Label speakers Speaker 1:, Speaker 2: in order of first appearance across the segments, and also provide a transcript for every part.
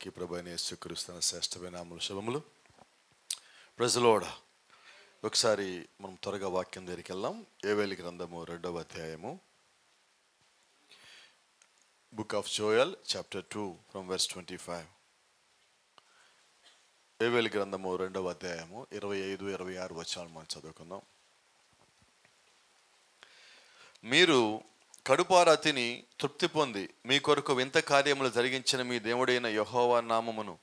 Speaker 1: అందరికీ ప్రభువైన యేసుక్రీస్తు శ్రేష్టమైన నామములో శుభములు. Praise the lord. ఒకసారి మనం త్వరగా వాక్యం దగ్గరికి వెళ్దాం. యోవేలు గ్రంథము 2వ అధ్యాయము, book of Joel chapter 2 from verse 25. యోవేలు గ్రంథము 2వ అధ్యాయము 25-26 వచనాలు మనం చదువుకుందాం. మీరు కడుపారా తిని తృప్తి పొంది మీ కొరకు వింత కార్యములు జరిగించిన మీ దేవుడైన యెహోవా నామమును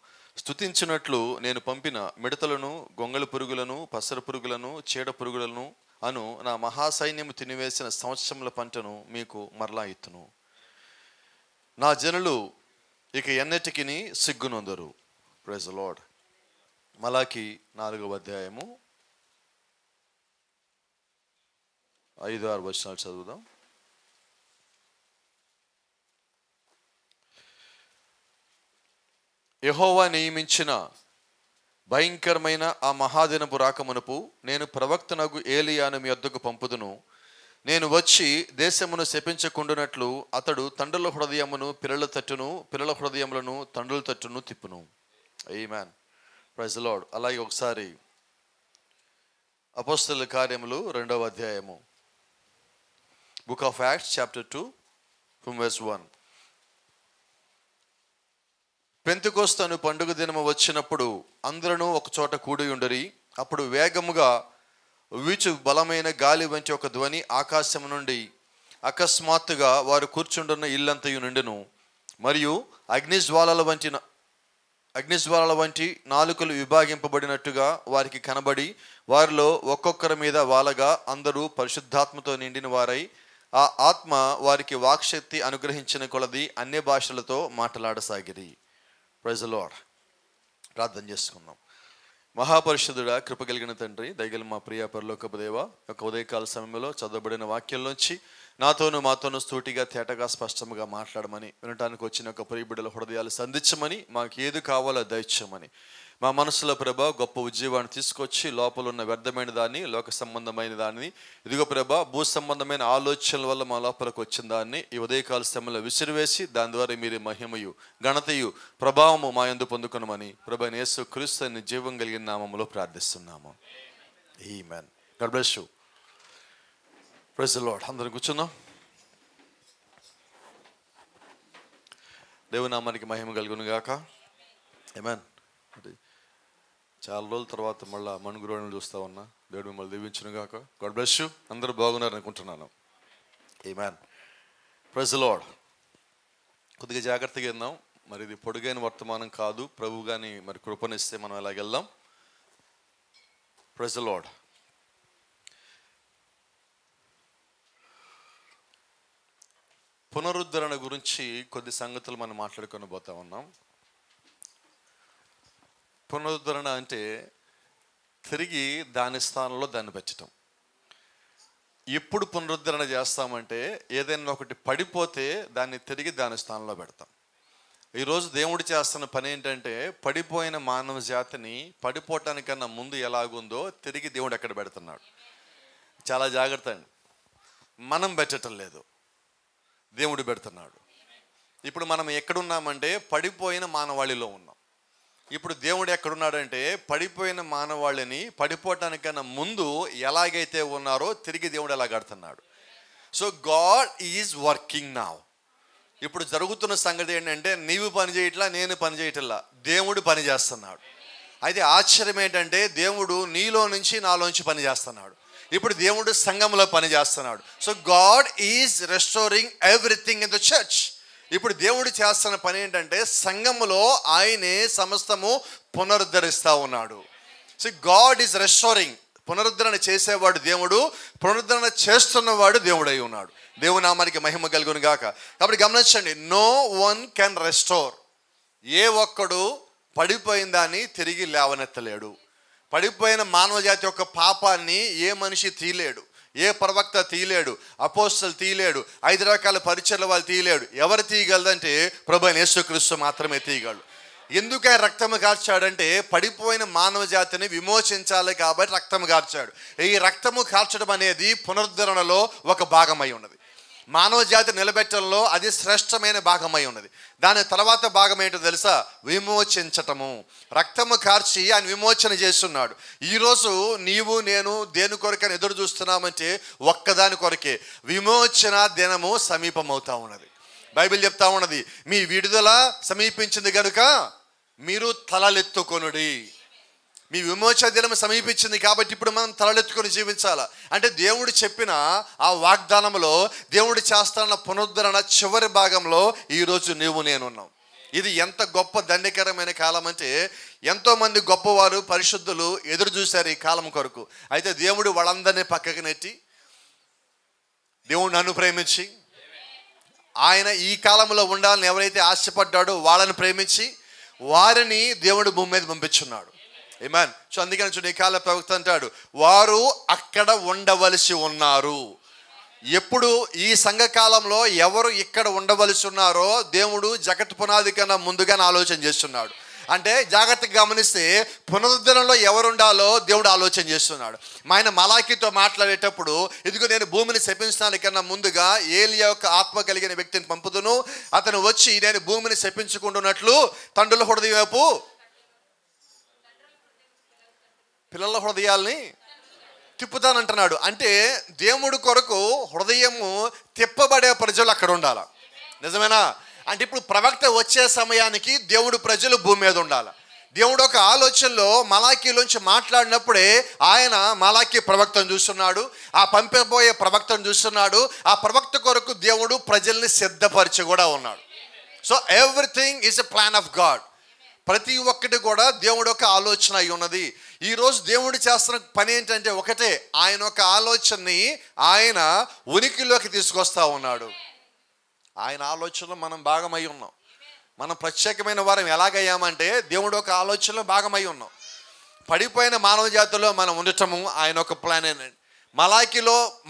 Speaker 1: స్తుతించినట్లు నేను పంపిన మిడతలను, గొంగళి పురుగులను, పసర పురుగులను, చీడ పురుగులను అను నా మహాసైన్యము తినివేసిన సంవత్సరముల పంటను మీకు మరలా ఇత్తును. నా జనులు ఇక ఎన్నటికిని సిగ్గునొందరు. Praise the Lord. మలాకి 4వ అధ్యాయము 5-6 వచనాలు చదువుదాం. యెహోవా నియమించిన భయంకరమైన ఆ మహాదినపు రాకమునపు నేను ప్రవక్తనగు ఏలియాను మీ వద్దకు పంపుదును. నేను వచ్చి దేశమును శపించకుండునట్లు అతడు తండ్రుల హృదయమును పిల్లల తట్టును, పిల్లల హృదయములను తండ్రుల తట్టును తిప్పును. ఆమేన్. Praise the Lord. అలాగే ఒకసారి అపోస్తలుల కార్యములు 2వ అధ్యాయము, book of Acts chapter 2 from verse 1. పెంతెకొస్తు అను పండుగ దినము వచ్చినప్పుడు అందరూ ఒక చోట కూడి ఉండరి. అప్పుడు వేగముగా వీచు బలమైన గాలి వంటి ఒక ధ్వని ఆకాశం నుండి అకస్మాత్తుగా వారు కూర్చుండున్న ఇల్లంతయు నిండెను. మరియు అగ్నిజ్వాలల వంటి నాలుకలు విభాగింపబడినట్టుగా వారికి కనబడి వారిలో ఒక్కొక్కరి మీద వాలగా అందరూ పరిశుద్ధాత్మతో నిండిన వారై ఆ ఆత్మ వారికి వాక్శక్తి అనుగ్రహించిన కొలది అన్య భాషలతో మాట్లాడసాగిరి. Praise the lord. ప్రార్థన చేసుకుందాం. మహాపరిశుద్ధుడా, కృప కలిగిన తండ్రి, దయగల మా ప్రియ పరలోకపు దేవా, యొక్క ఉదయకాల సమయంలో చదవబడిన వాక్యంలోంచి నాతోనూ మాతోనూ స్థూటిగా తేటగా స్పష్టంగా మాట్లాడమని, వినటానికి వచ్చిన ఒక ప్రియ బిడ్డల హృదయాలు సంధించమని, మాకు ఏది కావాలో దయచేయమని, మా మనసులో ప్రభా గొప్ప ఉద్యోగాన్ని తీసుకొచ్చి లోపల ఉన్న వ్యర్థమైన దాన్ని, లోక సంబంధమైన దాన్ని, ఇదిగో ప్రభా భూ సంబంధమైన ఆలోచనల వల్ల మా లోపలికి వచ్చిన దాన్ని ఈ ఉదయకాల సమయంలో విసిరివేసి దాని ద్వారా మీరు మహిమయు ఘనతయు ప్రభావము మా యందు పొందుకొనమని ప్రభు యేసు క్రీస్తు జీవం కలిగిన నామములో ప్రార్థిస్తున్నాము. ఆమేన్. God bless you. Praise the Lord. అందరం కూర్చున్నాం. దేవుని నామానికి మహిమ కలుగును గాక. ఆమేన్. చాలా రోజుల తర్వాత మళ్ళీ మణుగురోని చూస్తా ఉన్నా. దేవుడు మిమ్మల్ని దీవించును గాక. God bless you. అందరూ బాగున్నారు అనుకుంటున్నాను. ఆమేన్. Praise the Lord. కొద్దిగా జాగ్రత్తగా వెళ్దాం. మరి ఇది పొడుగైన వర్తమానం కాదు. ప్రభు కానీ మరి కృపనిస్తే మనం ఎలాగెళ్దాం. Praise the lord. పునరుద్ధరణ గురించి కొద్ది సంగతులు మనం మాట్లాడుకొని పోతా ఉన్నాం. పునరుద్ధరణ అంటే తిరిగి దాని స్థానంలో దాన్ని పెట్టడం. ఎప్పుడు పునరుద్ధరణ చేస్తామంటే ఏదైనా ఒకటి పడిపోతే దాన్ని తిరిగి దాని స్థానంలో పెడతాం. ఈరోజు దేవుడు చేస్తున్న పని ఏంటంటే పడిపోయిన మానవ జాతిని పడిపోవటానికన్నా ముందు ఎలాగుందో తిరిగి దేవుడు ఎక్కడ పెడుతున్నాడు. చాలా జాగ్రత్త అండి. మనం పెట్టడం లేదు, దేవుడు పెడుతున్నాడు. ఇప్పుడు మనం ఎక్కడున్నామంటే పడిపోయిన మానవాళిలో ఉన్నాం. ఇప్పుడు దేవుడు ఎక్కడున్నాడంటే పడిపోయిన మానవాళిని పడిపోవటానికన్నా ముందు ఎలాగైతే ఉన్నారో తిరిగి దేవుడు ఎలా కడుతున్నాడు. So God is working now. ఇప్పుడు జరుగుతున్న సంగతి ఏంటంటే నీవు పని చేయట్లా, నేను పని చేయట్లా, దేవుడు పని చేస్తున్నాడు. అయితే ఆశ్చర్యం ఏంటంటే దేవుడు నీలో నుంచి నాలోంచి పని చేస్తున్నాడు. ఇప్పుడు దేవుడు సంఘంలో పని చేస్తున్నాడు. So God is restoring everything in the church. ఇప్పుడు దేవుడు చేస్తున్న పని ఏంటంటే సంఘములో ఆయనే సమస్తము పునరుద్ధరిస్తూ ఉన్నాడు. So God is restoring. పునరుద్ధరణ చేసేవాడు దేవుడు, పునరుద్ధరణ చేస్తున్నవాడు దేవుడై ఉన్నాడు. దేవుని నామానికి మహిమ కలుగును గాక. కాబట్టి గమనించండి, నో వన్ కెన్ రెస్టోర్. ఏ ఒక్కడు పడిపోయిన దాన్ని తిరిగి లేవనెత్తలేడు. పడిపోయిన మానవ జాతి యొక్క పాపాన్ని ఏ మనిషి తీయలేడు, ఏ ప్రవక్త తీయలేడు, అపోస్తలు తీయలేడు, 5 రకాల పరిచర్ల వాళ్ళు తీయలేడు. ఎవరు తీయగలదంటే ప్రభు యేసుక్రీస్తు మాత్రమే తీయగలడు. ఎందుకే రక్తము కార్చాడంటే పడిపోయిన మానవ జాతిని విమోచించాలి కాబట్టి రక్తము కార్చాడు. ఈ రక్తము కార్చడం అనేది పునరుద్ధరణలో ఒక భాగమై ఉన్నది. మానవ జాతి నిలబెట్టడంలో అది శ్రేష్టమైన భాగమై ఉన్నది. దాని తర్వాత భాగం ఏంటో తెలుసా? విమోచించటము. రక్తము కార్చి ఆయన విమోచన చేస్తున్నాడు. ఈరోజు నీవు నేను దేని కొరకని ఎదురు చూస్తున్నామంటే ఒక్కదాని కొరకే, విమోచన దినము సమీపమవుతా ఉన్నది. బైబిల్ చెప్తా ఉన్నది, మీ విడుదల సమీపించింది కనుక మీరు తలలెత్తుకొనుడి. మీ విమోచన దినం సమీపించింది కాబట్టి ఇప్పుడు మనం తలలెత్తుకొని జీవించాలా. అంటే దేవుడు చెప్పిన ఆ వాగ్దానంలో దేవుడు చేస్తున్న పునరుద్ధరణ చివరి భాగంలో ఈరోజు నీవు నేనున్నాం. ఇది ఎంత గొప్ప ధన్యకరమైన కాలం అంటే, ఎంతోమంది గొప్పవారు పరిశుద్ధులు ఎదురు చూశారు ఈ కాలం కొరకు. అయితే దేవుడు వాళ్ళందరినీ పక్కకి నెట్టి, దేవుడు నన్ను ప్రేమించి, ఆయన ఈ కాలంలో ఉండాలని ఎవరైతే ఆశపడ్డాడో వాళ్ళని ప్రేమించి వారిని దేవుడు భూమి మీద పంపించున్నాడు. ఆమేన్. సో అందుకని చూడండి, ఈ కాల ప్రవక్త అంటాడు, వారు అక్కడ ఉండవలసి ఉన్నారు. ఎప్పుడు? ఈ సంఘకాలంలో ఎవరు ఇక్కడ ఉండవలసి ఉన్నారో దేవుడు జగత్ పునాది కన్నా ముందుగానే ఆలోచన చేస్తున్నాడు. అంటే జాగ్రత్తగా గమనిస్తే పునరుద్ధరణలో ఎవరు ఉండాలో దేవుడు ఆలోచన చేస్తున్నాడు. ఆయన మలాకీతో మాట్లాడేటప్పుడు, ఇదిగో నేను భూమిని శపించడానికన్నా ముందుగా ఏలియా యొక్క ఆత్మ కలిగిన వ్యక్తిని పంపుదును, అతను వచ్చి నేను భూమిని శపించుకుంటున్నట్లు తండ్రుల హృదయం వైపు పిల్లల హృదయాల్ని తిప్పుతానంటున్నాడు. అంటే దేవుడు కొరకు హృదయము తిప్పబడే ప్రజలు అక్కడ ఉండాలి. నిజమేనా? అంటే ఇప్పుడు ప్రవక్త వచ్చే సమయానికి దేవుడు ప్రజలు భూమి మీద ఉండాలి. దేవుడు ఒక ఆలోచనలో మలాకీలోంచి మాట్లాడినప్పుడే ఆయన మలాకీ ప్రవక్తను చూస్తున్నాడు, ఆ పంపబోయే ప్రవక్తను చూస్తున్నాడు. ఆ ప్రవక్త కొరకు దేవుడు ప్రజల్ని సిద్ధపరిచి కూడా ఉన్నాడు. So everything is a plan of God. ప్రతి ఒక్కటి కూడా దేవుడు ఒక ఆలోచన అయి ఉన్నది. ఈరోజు దేవుడు చేస్తున్న పని ఏంటంటే ఒకటే, ఆయన ఒక ఆలోచనని ఆయన ఉనికిలోకి తీసుకొస్తా ఉన్నాడు. ఆయన ఆలోచనలో మనం భాగమై ఉన్నాం. మనం ప్రత్యేకమైన వారం ఎలాగయ్యామంటే దేవుడు ఒక ఆలోచనలో భాగమై ఉన్నాం. పడిపోయిన మానవ జాతిలో మనం ఉండటము ఆయన ఒక ప్లాన్ అయినండి.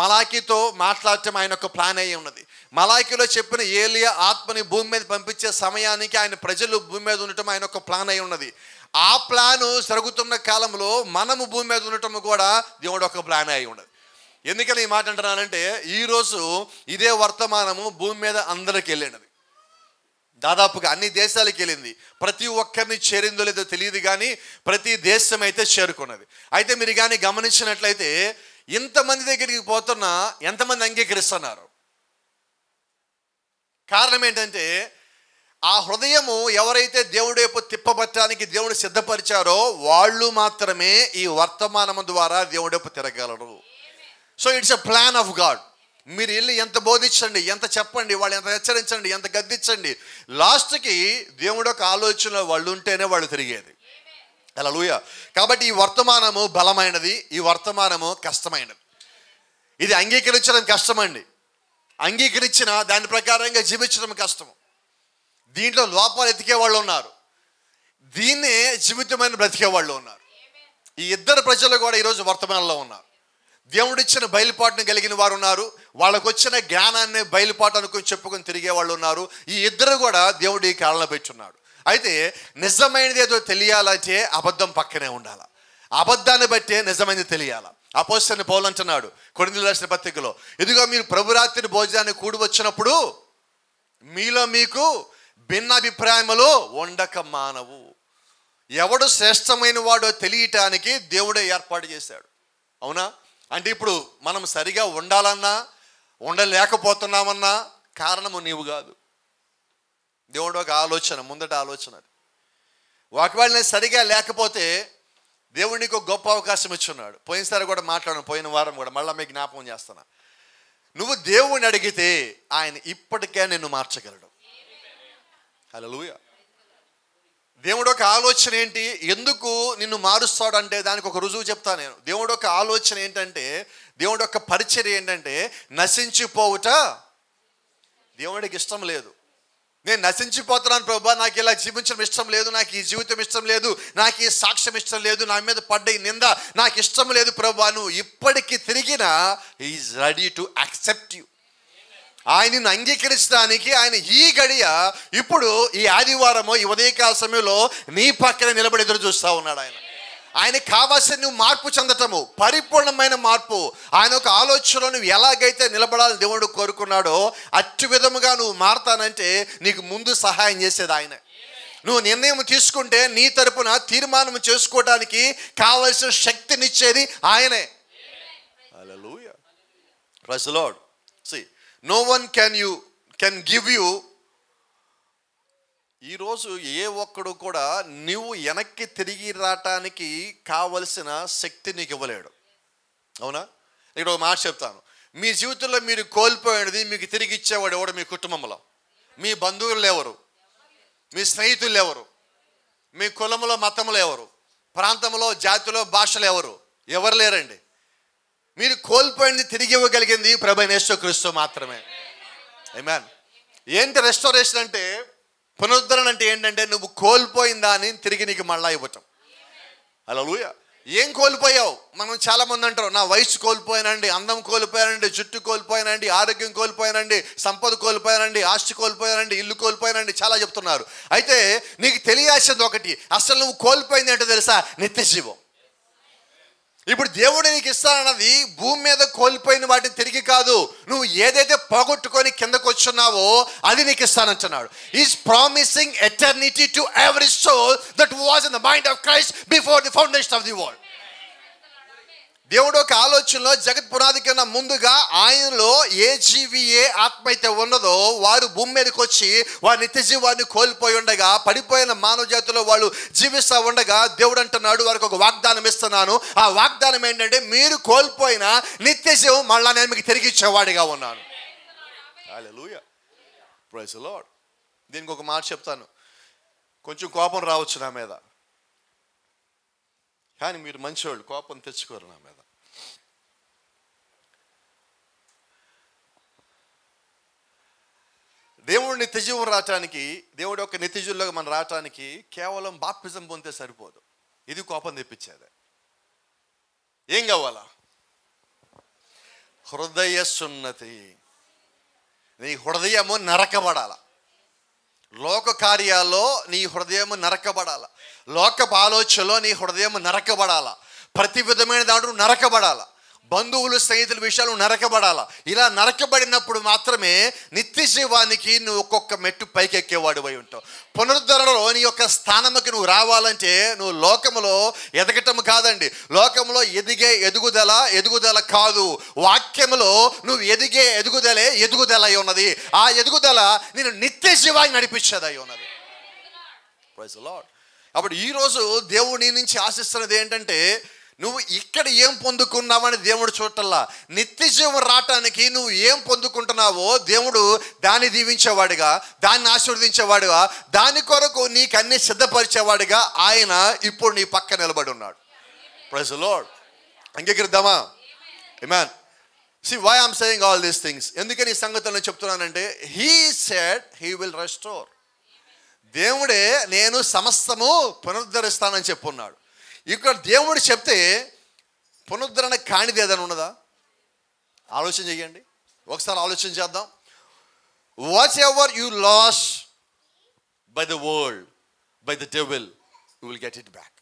Speaker 1: మలాకీతో మాట్లాడటం ఆయన ఒక ప్లాన్ అయి ఉన్నది. మలాకీలో చెప్పిన ఏలియా ఆత్మని భూమి మీద పంపించే సమయానికి ఆయన ప్రజలు భూమి మీద ఉండటం ఆయన ఒక ప్లాన్ అయి ఉన్నది. ఆ ప్లాను జరుగుతున్న కాలంలో మనము భూమి మీద ఉండటం కూడా దేవుడు ఒక ప్లాన్ అయి ఉన్నది. ఎందుకని ఈ మాట అంటున్నానంటే, ఈరోజు ఇదే వర్తమానము భూమి మీద అందరికి వెళ్ళినది. దాదాపుగా అన్ని దేశాలకు వెళ్ళింది. ప్రతి ఒక్కరిని చేరిందో లేదో తెలియదు, కానీ ప్రతి దేశం అయితే చేరుకున్నది. అయితే మీరు కానీ గమనించినట్లయితే ఇంతమంది దగ్గరికి పోతున్నా ఎంతమంది అంగీకరిస్తున్నారు? కారణం ఏంటంటే, ఆ హృదయము ఎవరైతే దేవుడు వైపు తిప్పబట్టడానికి దేవుడు సిద్ధపరిచారో వాళ్ళు మాత్రమే ఈ వర్తమానము ద్వారా దేవుడు వైపు తిరగలరు. So it's a plan of God. మీరు వెళ్ళి ఎంత బోధించండి, ఎంత చెప్పండి, వాళ్ళు ఎంత హెచ్చరించండి, ఎంత గద్దించండి, లాస్ట్కి దేవుడు ఒక ఆలోచనలో వాళ్ళు ఉంటేనే వాళ్ళు తిరిగేది. హల్లెలూయా. కాబట్టి ఈ వర్తమానము బలమైనది, ఈ వర్తమానము కష్టమైనది. ఇది అంగీకరించడం కష్టమండి. అంగీకరించిన దాని ప్రకారంగా జీవించడం కష్టం. దీంట్లో లోపాలు ఎతికే వాళ్ళు ఉన్నారు, దీన్నే జీవితమైన బ్రతికే వాళ్ళు ఉన్నారు. ఈ ఇద్దరు ప్రజలు కూడా ఈరోజు వర్తమానంలో ఉన్నారు. దేవుడిచ్చిన బయలుపాటును కలిగిన వారు ఉన్నారు, వాళ్ళకు వచ్చిన జ్ఞానాన్ని బయలుపాటు అనుకుని చెప్పుకొని తిరిగే వాళ్ళు ఉన్నారు. ఈ ఇద్దరు కూడా దేవుడు ఈ కాలంలో పెట్టున్నాడు. అయితే నిజమైనది ఏదో తెలియాలంటే అబద్ధం పక్కనే ఉండాలి, అబద్ధాన్ని బట్టే నిజమైనది తెలియాలి. అపోస్తలుడైన పౌలు అంటున్నాడు కొరింథీయులకు రాసిన పత్రికలో, ఇదిగో మీరు ప్రభురాత్రి భోజనాన్ని కూడి వచ్చినప్పుడు మీలో మీకు భిన్నాభిప్రాయములు ఉండక మానవు. ఎవడు శ్రేష్టమైన వాడో తెలియటానికి దేవుడే ఏర్పాటు చేశాడు. అవునా? అంటే ఇప్పుడు మనం సరిగా ఉండాలన్నా ఉండలేకపోతున్నామన్నా కారణము నీవు కాదు, దేవుడు ఒక ఆలోచన, ముందట ఆలోచన. ఒకవేళ నేను సరిగా లేకపోతే దేవుడు నీకు గొప్ప అవకాశం ఇచ్చున్నాడు. పోయినసారి కూడా మాట్లాడాను, పోయిన వారం కూడా, మళ్ళీ మీకు జ్ఞాపకం చేస్తున్నా. నువ్వు దేవుణ్ణి అడిగితే ఆయన ఇప్పటికే నిన్ను మార్చగలడు. హల్లెలూయా. దేవుడు ఒక ఆలోచన ఏంటి, ఎందుకు నిన్ను మారుస్తాడంటే దానికి ఒక రుజువు చెప్తాను నేను. దేవుడు ఒక ఆలోచన ఏంటంటే, దేవుడు ఒక పరిచర్య ఏంటంటే నశించిపోవుట దేవుడికి ఇష్టం లేదు. నేను నశించిపోతున్నాను ప్రభువా, నాకు ఇలా జీవించడం ఇష్టం లేదు, నాకు ఈ జీవితం ఇష్టం లేదు, నాకు ఈ సాక్ష్యం ఇష్టం లేదు, నా మీద పడ్డ ఈ నింద నాకు ఇష్టం లేదు ప్రభువా, నువ్వు ఇప్పటికీ తిరిగినా he is ready to accept you. ఆయనను అంగీకరించడానికి ఆయన ఈ గడియ ఇప్పుడు ఈ ఆదివారము ఈ ఉదయకాల సమయంలో నీ పక్కన నిలబడి ఎదురు చూస్తూ ఉన్నాడు. ఆయన
Speaker 2: ఆయనకి కావాల్సిన నువ్వు మార్పు చెందటము, పరిపూర్ణమైన మార్పు. ఆయన ఒక ఆలోచనలో నువ్వు ఎలాగైతే నిలబడాలని దేవుడు కోరుకున్నాడో అట్టి విధముగా నువ్వు మారతానంటే నీకు ముందు సహాయం చేసేది ఆయన. నువ్వు నిర్ణయం తీసుకుంటే నీ తరపున తీర్మానం చేసుకోవడానికి కావలసిన శక్తినిచ్చేది ఆయనే. హల్లెలూయా, praise the Lord. See, no one can give you. ఈరోజు ఏ ఒక్కడు కూడా నువ్వు వెనక్కి తిరిగి రావటానికి కావలసిన శక్తి నీకు ఇవ్వలేడు. అవునా? ఇక్కడ ఒక మాట చెప్తాను. మీ జీవితంలో మీరు కోల్పోయినది మీకు తిరిగి ఇచ్చేవాడు ఎవడు? మీ కుటుంబంలో మీ బంధువులు ఎవరు? మీ స్నేహితులు ఎవరు? మీ కులంలో మతంలో ఎవరు? ప్రాంతంలో జాతిలో భాషలో ఎవరు? ఎవరు లేరండి. మీరు కోల్పోయింది తిరిగి ఇవ్వగలిగింది ప్రభువైన యేసుక్రీస్తు మాత్రమే. ఆమేన్. ఏంటి రెస్టోరేషన్ అంటే? పునరుద్ధరణ అంటే ఏంటంటే నువ్వు కోల్పోయిన దాన్ని తిరిగి నీకు మళ్ళా ఇవ్వటం. హల్లెలూయా. ఏం కోల్పోయావు? మనం చాలామంది అంటారు, నా వయసు కోల్పోయానండి, అందం కోల్పోయానండి, జుట్టు కోల్పోయానండి, ఆరోగ్యం కోల్పోయానండి, సంపద కోల్పోయానండి, ఆస్తి కోల్పోయానండి, ఇల్లు కోల్పోయానండి, చాలా చెప్తున్నారు. అయితే నీకు తెలియాల్సింది ఒకటి, అసలు నువ్వు కోల్పోయింది ఏంటో తెలుసా? నిత్య జీవం. ఇప్పుడు దేవుడు నీకు ఇస్తానన్నది భూమి మీద కోల్పోయిన వాటిని తిరిగి కాదు, నువ్వు ఏదైతే పోగొట్టుకొని కిందకు వచ్చున్నావో అది నీకు ఇస్తానంటున్నాడు. Is promising eternity to every soul that was in the mind of Christ before the foundation of the world. దేవుడు ఒక ఆలోచనలో జగత్ పునాది కన్నా ముందుగా ఆయనలో ఏ జీవి ఏ ఆత్మ అయితే ఉన్నదో వారు భూమి మీదకి వచ్చి వారి నిత్య జీవాన్ని కోల్పోయి ఉండగా, పడిపోయిన మానవ జాతిలో వాళ్ళు జీవిస్తూ ఉండగా దేవుడు అంటున్నాడు వారికి ఒక వాగ్దానం ఇస్తున్నాను. ఆ వాగ్దానం ఏంటంటే మీరు కోల్పోయిన నిత్య జీవం మళ్ళా నేను మీకు తిరిగి ఇచ్చేవాడిగా ఉన్నాను. హల్లెలూయా, ప్రైజ్ ది లార్డ్. దీనికి ఒక మాట చెప్తాను. కొంచెం కోపం రావచ్చు నా మీద, కానీ మీరు మంచివాళ్ళు, కోపం తెచ్చుకోరు నా మీద. దేవుడు నిత్యజీవం రావటానికి, దేవుడు యొక్క నిత్యజీవుల్లోకి మనం రావటానికి కేవలం బాప్తిజం పొందితే సరిపోదు. ఇది కోపం తెప్పించేది. ఏం కావాలా? హృదయ సున్నతి. నీ హృదయము నరకబడాల. లోక కార్యాల్లో నీ హృదయం నరకబడాల. లోకపు ఆలోచనలో నీ హృదయం నరకబడాల. ప్రతి విధమైన దాంట్లో నరకబడాల. బంధువులు స్నేహితుల విషయాలు నరకబడాల. ఇలా నరకబడినప్పుడు మాత్రమే నిత్య జీవానికి నువ్వు ఒక్కొక్క మెట్టు పైకెక్కేవాడు అయి ఉంటావు. పునరుద్ధరణలో నీ యొక్క స్థానంకి నువ్వు రావాలంటే నువ్వు లోకములో ఎదగటం కాదండి, లోకంలో ఎదుగుదల కాదు, వాక్యములో నువ్వు ఎదిగే ఎదుగుదల అయి ఉన్నది. ఆ ఎదుగుదల నేను నిత్య జీవాన్ని నడిపించేదై ఉన్నది. Praise the lord. అప్పుడు ఈరోజు దేవుడు నీ నుంచి ఆశిస్తున్నది ఏంటంటే నువ్వు ఇక్కడ ఏం పొందుకున్నావని దేవుడు చూడటల్లా, నిత్య జీవం రావటానికి నువ్వు ఏం పొందుకుంటున్నావో దేవుడు దాన్ని దీవించేవాడుగా, దాన్ని ఆశీర్వదించేవాడుగా, దాని కొరకు నీకు అన్ని సిద్ధపరిచేవాడుగా ఆయన ఇప్పుడు నీ పక్క నిలబడి ఉన్నాడు. Praise the Lord. అంగీకరిద్దామా? ఆమేన్. See why I'm saying all these things. ఎందుకని ఈ సంగతులను చెప్తున్నానంటే he said he will restore. దేవుడే నేను సమస్తము పునరుద్ధరిస్తానని చెప్పున్నాడు. ఇక్కడ దేవుడు చెప్తే పునరుద్ధరణ కానిది ఏదైనా ఉన్నదా? ఆలోచన చేయండి, ఒకసారి ఆలోచన చేద్దాం. Whatever you lose by the world, by the devil, you will get it back.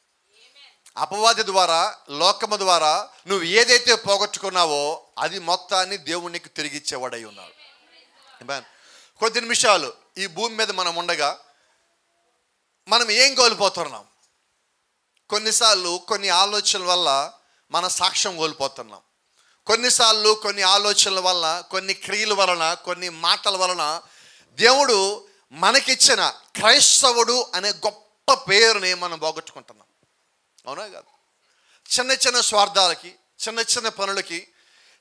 Speaker 2: అపవాది ద్వారా, లోకము ద్వారా నువ్వు ఏదైతే పోగొట్టుకున్నావో అది మొత్తాన్ని దేవునికి తిరిగి ఇచ్చేవాడై ఉన్నాడు. కొద్ది నిమిషాలు ఈ భూమి మీద మనం ఉండగా మనం ఏం కోల్పోతున్నాం? కొన్నిసార్లు కొన్ని ఆలోచనల వల్ల మన సాక్ష్యం కోల్పోతున్నాం. కొన్నిసార్లు కొన్ని ఆలోచనల వల్ల, కొన్ని క్రియల వలన, కొన్ని మాటల వలన దేవుడు మనకిచ్చిన క్రైస్తవుడు అనే గొప్ప పేరుని మనం పోగొట్టుకుంటున్నాం. అవునా కాదు? చిన్న చిన్న స్వార్థాలకి, చిన్న చిన్న పనులకి,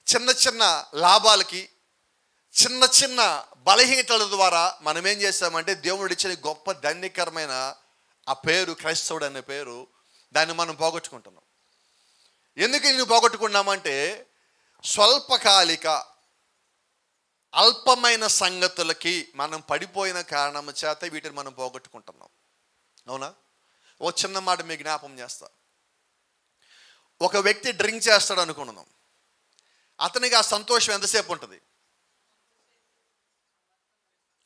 Speaker 2: చిన్న చిన్న లాభాలకి, చిన్న చిన్న బలహీనతల ద్వారా మనం ఏం చేస్తామంటే దేవుడు ఇచ్చిన గొప్ప ధన్యకరమైన ఆ పేరు, క్రైస్తవుడు అనే పేరు, దాన్ని మనం పోగొట్టుకుంటున్నాం. ఎందుకు నేను పోగొట్టుకున్నామంటే స్వల్పకాలిక అల్పమైన సంగతులకి మనం పడిపోయిన కారణం చేత వీటిని మనం పోగొట్టుకుంటున్నాం. అవునా? ఓ చిన్న మాట మీకు జ్ఞాపం చేస్తా. ఒక వ్యక్తి డ్రింక్ చేస్తాడు అనుకున్నాం, అతనికి ఆ సంతోషం ఎంతసేపు ఉంటుంది?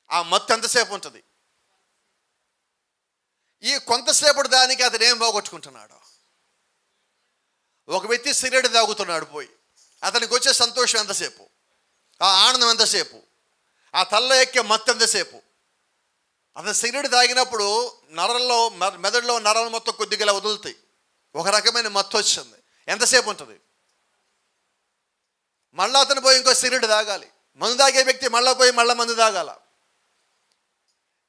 Speaker 2: ఆ మత్తు ఎంతసేపు ఉంటుంది? ఈ కొంతసేపటి దానికి అతను ఏం పోగొట్టుకుంటున్నాడు? ఒక వ్యక్తి సిగరెట్ తాగుతున్నాడు పోయి, అతనికి వచ్చే సంతోషం ఎంతసేపు, ఆ ఆనందం ఎంతసేపు, ఆ తల్ల ఎక్కే మత్తు ఎంతసేపు. అతను సిగరెట్ తాగినప్పుడు మెదడులో నరాలు మొత్తం కొద్దిగా వదులుతాయి, ఒక రకమైన మత్తు వచ్చింది. ఎంతసేపు ఉంటుంది? మళ్ళీ అతను పోయి ఇంకో సిగరెట్ తాగాలి. మందు తాగే వ్యక్తి మళ్ళీ పోయి మళ్ళీ మందు తాగాల.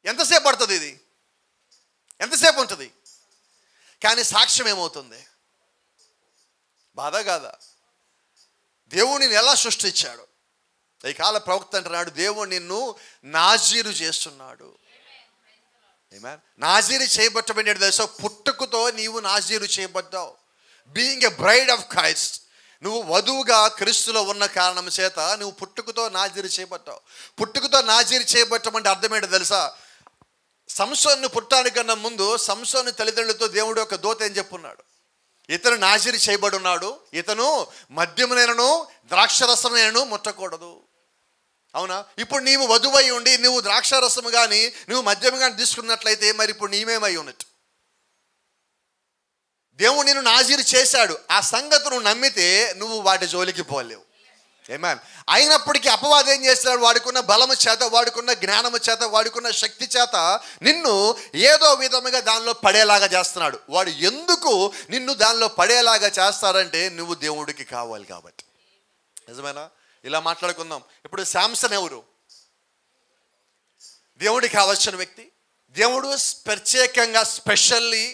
Speaker 2: ఎంతసేపు పడుతుంది? ఇది ఎంతసేపు ఉంటుంది? కానీ సాక్ష్యం ఏమవుతుంది? బాధ కాదా? దేవుడిని ఎలా సృష్టించాడు? ఈ కాల ప్రవక్త అంటున్నాడు, దేవుడు నిన్ను నాజీరు చేస్తున్నాడు. నాజీరు చేయబట్టబడినట్టు తెలుసా? పుట్టుకతో నీవు నాజీరు చేయబడ్డావు. Being a bride of Christ, నువ్వు వధువుగా క్రీస్తులో ఉన్న కారణం చేత నువ్వు పుట్టుకతో నాజీరు చేయబడ్డావు. పుట్టుకతో నాజీరు చేయబట్టం అంటే అర్థం ఏంటో తెలుసా? సంసోను పుట్టానికన్నా ముందు సంసోను తల్లిదండ్రులతో దేవుడు ఒక దూత ఏం చెప్పున్నాడు? ఇతను నాజీరు చేయబడి ఉన్నాడు, ఇతను మద్యమునైనను ద్రాక్షరసమైనను ముట్టకూడదు. అవునా? ఇప్పుడు నీవు వధువై ఉండి నువ్వు ద్రాక్షరసము కానీ నువ్వు మద్యము కానీ తీసుకున్నట్లయితే మరి ఇప్పుడు నీవేమై ఉన్నట్టు? దేవుడు నిన్ను నాజీరు చేశాడు. ఆ సంగతి నువ్వు నమ్మితే నువ్వు వాటి జోలికి పోలేవు. ఆమేన్. అయినప్పటికీ అపవాది ఏం చేస్తాడు? వాడుకున్న బలము చేత, వాడుకున్న జ్ఞానము చేత, వాడుకున్న శక్తి చేత నిన్ను ఏదో విధముగా దానిలో పడేలాగా చేస్తున్నాడు. వాడు ఎందుకు నిన్ను దానిలో పడేలాగా చేస్తారంటే నువ్వు దేవుడికి కావాలి కాబట్టి. నిజమేనా? ఇలా మాట్లాడుకుందాం. ఇప్పుడు శాంసన్ ఎవరు? దేవుడికి కావాల్సిన వ్యక్తి. దేవుడు ప్రత్యేకంగా స్పెషల్లీ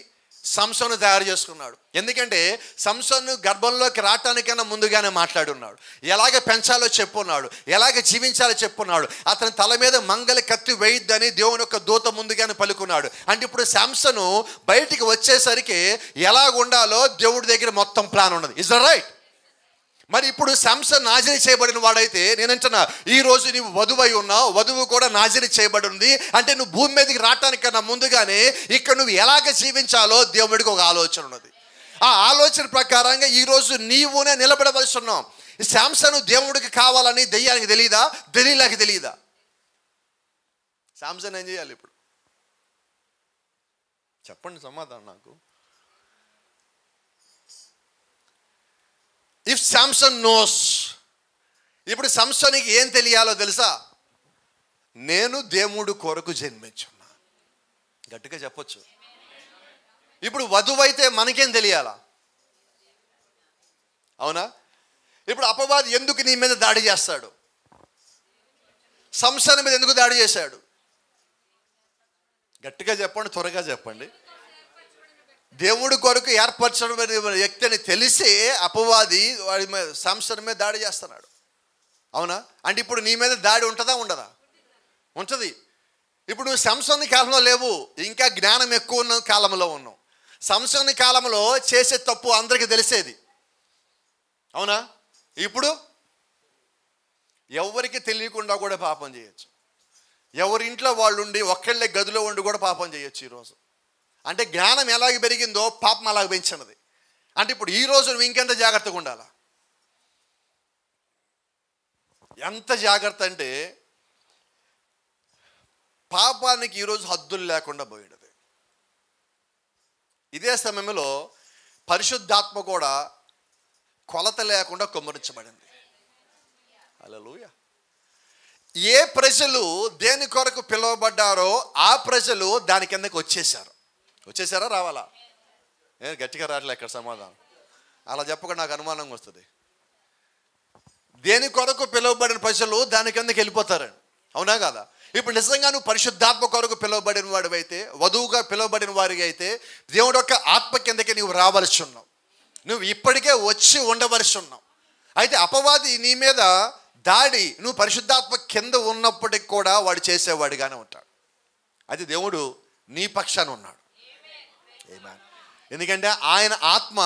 Speaker 2: సంసోను తయారు చేసుకున్నాడు. ఎందుకంటే సంసోను గర్భంలోకి రావటానికన్నా ముందుగానే మాట్లాడున్నాడు. ఎలాగ పెంచాలో చెప్పున్నాడు, ఎలాగ జీవించాలో చెప్పున్నాడు. అతని తల మీద మంగళ కత్తి వేయిద్దని దేవుని యొక్క దూత ముందుగానే పలుకున్నాడు. అంటే ఇప్పుడు సంసోను బయటికి వచ్చేసరికి ఎలాగ ఉండాలో దేవుడి దగ్గర మొత్తం ప్లాన్ ఉన్నది. Is that right? మరి ఇప్పుడు సంసోను నాజీరు చేయబడిన వాడైతే నేనంటున్నా, ఈ రోజు నువ్వు వధువై ఉన్నావు, వధువు కూడా నాజీరు చేయబడి ఉంది. అంటే నువ్వు భూమి మీదకి రావటానికన్నా ముందుగానే ఇక్కడ నువ్వు ఎలాగ జీవించాలో దేవుడికి ఒక ఆలోచన ఉన్నది. ఆ ఆలోచన ప్రకారంగా ఈరోజు నీవునే నిలబడవలసి ఉన్నాం. ఈ సంసోను దేవుడికి కావాలని దెయ్యానికి తెలియదా? దెలీలాకి తెలియదా? సంసోను ఏం చేయాలి ఇప్పుడు? చెప్పండి సమాధానం నాకు. ఇఫ్ సంసోన్ నోస్, ఇప్పుడు సంసోనికి ఏం తెలియాలో తెలుసా? నేను దేవుడు కొరకు జన్మించున్నా. గట్టిగా చెప్పొచ్చు. ఇప్పుడు వధువైతే మనకేం తెలియాలా? అవునా? ఇప్పుడు అపవాది ఎందుకు నీ మీద దాడి చేస్తాడు? సంసోను మీద ఎందుకు దాడి చేశాడు? గట్టిగా చెప్పండి, త్వరగా చెప్పండి. దేవుడి కొరకు ఏర్పరచబడిన వ్యక్తి అని తెలిసే అపవాది వాడి మీద, సంసోను మీద దాడి చేస్తున్నాడు. అవునా? అంటే ఇప్పుడు నీ మీద దాడి ఉంటుందా ఉండదా? ఉంటుంది. ఇప్పుడు నువ్వు సంసోను కాలంలో లేవు, ఇంకా జ్ఞానం ఎక్కువ ఉన్న కాలంలో ఉన్నావు. సంసోను కాలంలో చేసే తప్పు అందరికీ తెలిసేది. అవునా? ఇప్పుడు ఎవరికి తెలియకుండా కూడా పాపం చేయొచ్చు. ఎవరి ఇంట్లో వాళ్ళు ఉండి ఒక్కళ్ళే గదిలో ఉండి కూడా పాపం చేయొచ్చు ఈరోజు. అంటే జ్ఞానం ఎలాగ పెరిగిందో పాపం అలాగ పెంచినది. అంటే ఇప్పుడు ఈరోజు నువ్వు ఇంకెంత జాగ్రత్తగా ఉండాలా? ఎంత జాగ్రత్త అంటే పాపానికి ఈరోజు హద్దులు లేకుండా పోయినది. ఇదే సమయంలో పరిశుద్ధాత్మ కూడా కొలత లేకుండా కుమ్మరించబడింది. హల్లెలూయా. ఏ ప్రజలు దేని కొరకు పిలువబడ్డారో ఆ ప్రజలు దాని కిందకి వచ్చేసారా రావాలా? గట్టిగా రావట్లే ఎక్కడ సమాధానం. అలా చెప్పకుండా నాకు అనుమానంగా వస్తుంది. దేని కొరకు పిలువబడిన ప్రజలు దాని కిందకి వెళ్ళిపోతారండి. అవునా కదా? ఇప్పుడు నిజంగా నువ్వు పరిశుద్ధాత్మ కొరకు పిలువబడిన వాడు అయితే, వధువుగా పిలువబడిన వారికి అయితే దేవుడు యొక్క ఆత్మ కిందకి నువ్వు రావలసి ఉన్నావు. నువ్వు ఇప్పటికే వచ్చి ఉండవలసి ఉన్నావు. అయితే అపవాది నీ మీద దాడి నువ్వు పరిశుద్ధాత్మ కింద ఉన్నప్పటికి కూడా వాడు చేసేవాడిగానే ఉంటాడు. అయితే దేవుడు నీ పక్షాన ఉన్నాడు. ఎందుకంటే ఆయన ఆత్మ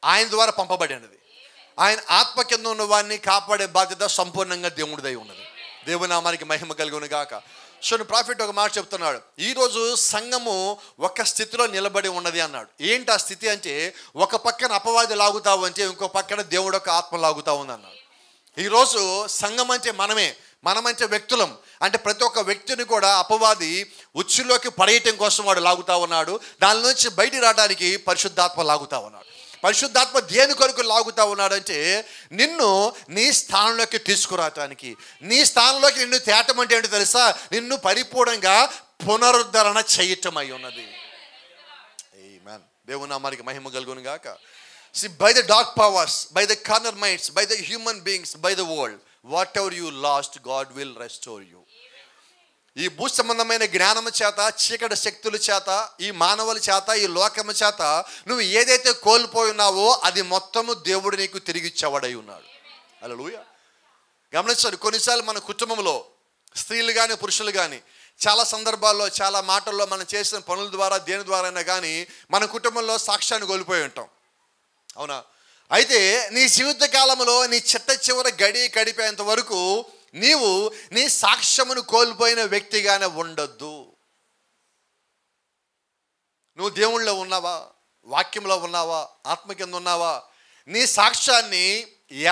Speaker 2: ఆయన ద్వారా పంపబడినది. ఆయన ఆత్మ కింద ఉన్న వారిని కాపాడే బాధ్యత సంపూర్ణంగా దేవుడిదై ఉన్నది. దేవుని నామానికి మహిమ కలుగును గాక. సో ప్రాఫిట్ ఒక మాట చెప్తున్నాడు, ఈరోజు సంఘము ఒక స్థితిలో నిలబడి ఉన్నది అన్నాడు. ఏంటి ఆ స్థితి అంటే, ఒక పక్కన అపవాది లాగుతావు అంటే ఇంకో పక్కన దేవుడు యొక్క ఆత్మ లాగుతా ఉంది అన్నాడు. ఈరోజు సంఘం అంటే మనమంటే వ్యక్తులం. అంటే ప్రతి ఒక్క వ్యక్తిని కూడా అపవాది ఉచ్చులోకి పడేయటం కోసం వాడు లాగుతా ఉన్నాడు. దాని నుంచి బయటికి రావడానికి పరిశుద్ధాత్మ లాగుతా ఉన్నాడు. పరిశుద్ధాత్మ దేని కొరకు లాగుతా ఉన్నాడంటే నిన్ను నీ స్థానంలోకి తీసుకురావటానికి. నీ స్థానంలోకి నిన్ను తేటం అంటే ఏంటో తెలుసా? నిన్ను పరిపూర్ణంగా పునరుద్ధరణ చేయటం అయి ఉన్నది. ఆమేన్. దేవుని నామానికి మహిమ కలుగును గాక. See, by the dark powers, by the carnal minds, by the human beings, by the world, whatever you lost, God will restore you. ఈ భూ సంబంధమైన జ్ఞానము చేత, చీకటి శక్తుల చేత, ఈ మానవుల చేత, ఈ లోకము చేత నువ్వు ఏదైతే కోల్పోయి ఉన్నావో అది మొత్తము దేవుడు నీకు తిరిగి ఇచ్చేవాడై ఉన్నాడు. హల్లెలూయా. గమనించండి, కొన్నిసార్లు మన కుటుంబంలో స్త్రీలు కానీ పురుషులు కానీ చాలా సందర్భాల్లో, చాలా మాటల్లో మనం చేసిన పనుల ద్వారా, దేని ద్వారా అయినా కానీ మన కుటుంబంలో సాక్ష్యాన్ని కోల్పోయి ఉంటాం. అవునా? అయితే నీ జీవిత కాలంలో నీ చివరి గడిపేంత వరకు నీవు నీ సాక్ష్యమును కోల్పోయిన వ్యక్తిగానే ఉండొద్దు. నువ్వు దేవుళ్ళో ఉన్నావా, వాక్యంలో ఉన్నావా, ఆత్మ కింద ఉన్నావా? నీ సాక్ష్యాన్ని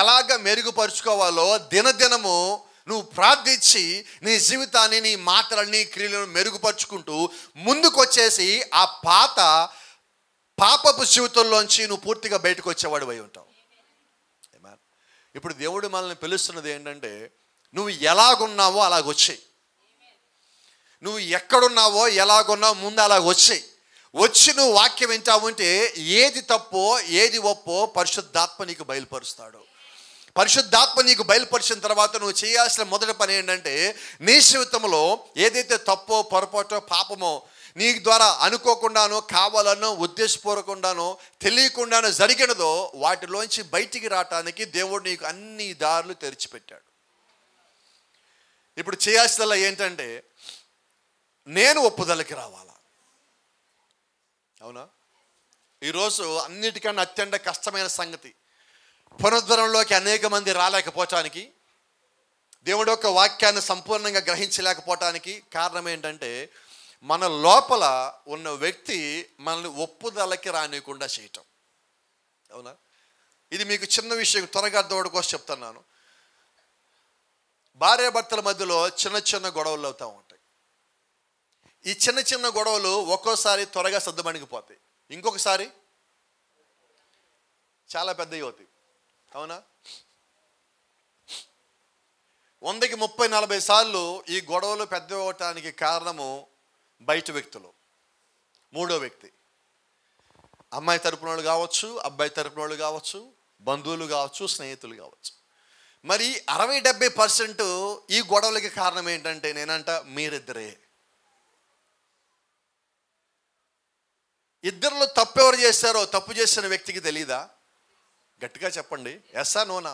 Speaker 2: ఎలాగ మెరుగుపరుచుకోవాలో దినదినము నువ్వు ప్రార్థించి నీ జీవితాన్ని, నీ మాటలని, క్రియలను మెరుగుపరుచుకుంటూ ముందుకు వచ్చేసి ఆ పాపపు జీవితంలోంచి నువ్వు పూర్తిగా బయటకు వచ్చేవాడు అయి ఉంటావు. ఇప్పుడు దేవుడు మనల్ని పిలుస్తున్నది ఏంటంటే నువ్వు ఎలాగున్నావో అలాగొచ్చేయి. నువ్వు ఎక్కడున్నావో ఎలాగున్నావో ముందు అలాగొచ్చేయి. వచ్చి నువ్వు వాక్యం వింటావు అంటే ఏది తప్పో ఏది ఒప్పో పరిశుద్ధాత్మ నీకు బయలుపరుస్తాడు. పరిశుద్ధాత్మ నీకు బయలుపరిచిన తర్వాత నువ్వు చేయాల్సిన మొదటి పని ఏంటంటే నీ జీవితంలో ఏదైతే తప్పో, పొరపాటో, పాపమో నీ ద్వారా అనుకోకుండానో, కావాలనో, ఉద్దేశపూర్వకుండానో, తెలియకుండానో జరిగినదో వాటిలోంచి బయటికి రావటానికి దేవుడు నీకు అన్ని దారులు తెరిచిపెట్టాడు. ఇప్పుడు చేయాల్సిందల్లా ఏంటంటే నేను ఒప్పుదలకి రావాలా. అవునా? ఈరోజు అన్నిటికన్నా అత్యంత కష్టమైన సంగతి పునరుద్ధరణలోకి అనేక మంది రాలేకపోవటానికి, దేవుడి యొక్క వాక్యాన్ని సంపూర్ణంగా గ్రహించలేకపోవటానికి కారణం ఏంటంటే మన లోపల ఉన్న వ్యక్తి మనల్ని ఒప్పుదలకి రానియకుండా చేయటం. అవునా? ఇది మీకు చిన్న విషయం, త్వరగా అర్థం కోసం చెప్తున్నాను. భార్యాభర్తల మధ్యలో చిన్న చిన్న గొడవలు అవుతూ ఉంటాయి. ఈ చిన్న చిన్న గొడవలు ఒక్కోసారి త్వరగా సర్దుమణిగిపోతాయి, ఇంకొకసారి చాలా పెద్దవి అవుతాయి. అవునా? 100కి 30-40 సార్లు ఈ గొడవలు పెద్ద అవటానికి కారణము బయట వ్యక్తులు. మూడో వ్యక్తి, అమ్మాయి తరపున వాళ్ళు కావచ్చు, అబ్బాయి తరపున వాళ్ళు కావచ్చు, బంధువులు కావచ్చు, స్నేహితులు కావచ్చు. మరి 60-70% ఈ గొడవలకి కారణం ఏంటంటే నేనంట మీరిద్దరే. ఇద్దరిలో తప్పు ఎవరు చేశారో తప్పు చేసిన వ్యక్తికి తెలీదా? గట్టిగా చెప్పండి, ఎస్సా నోనా?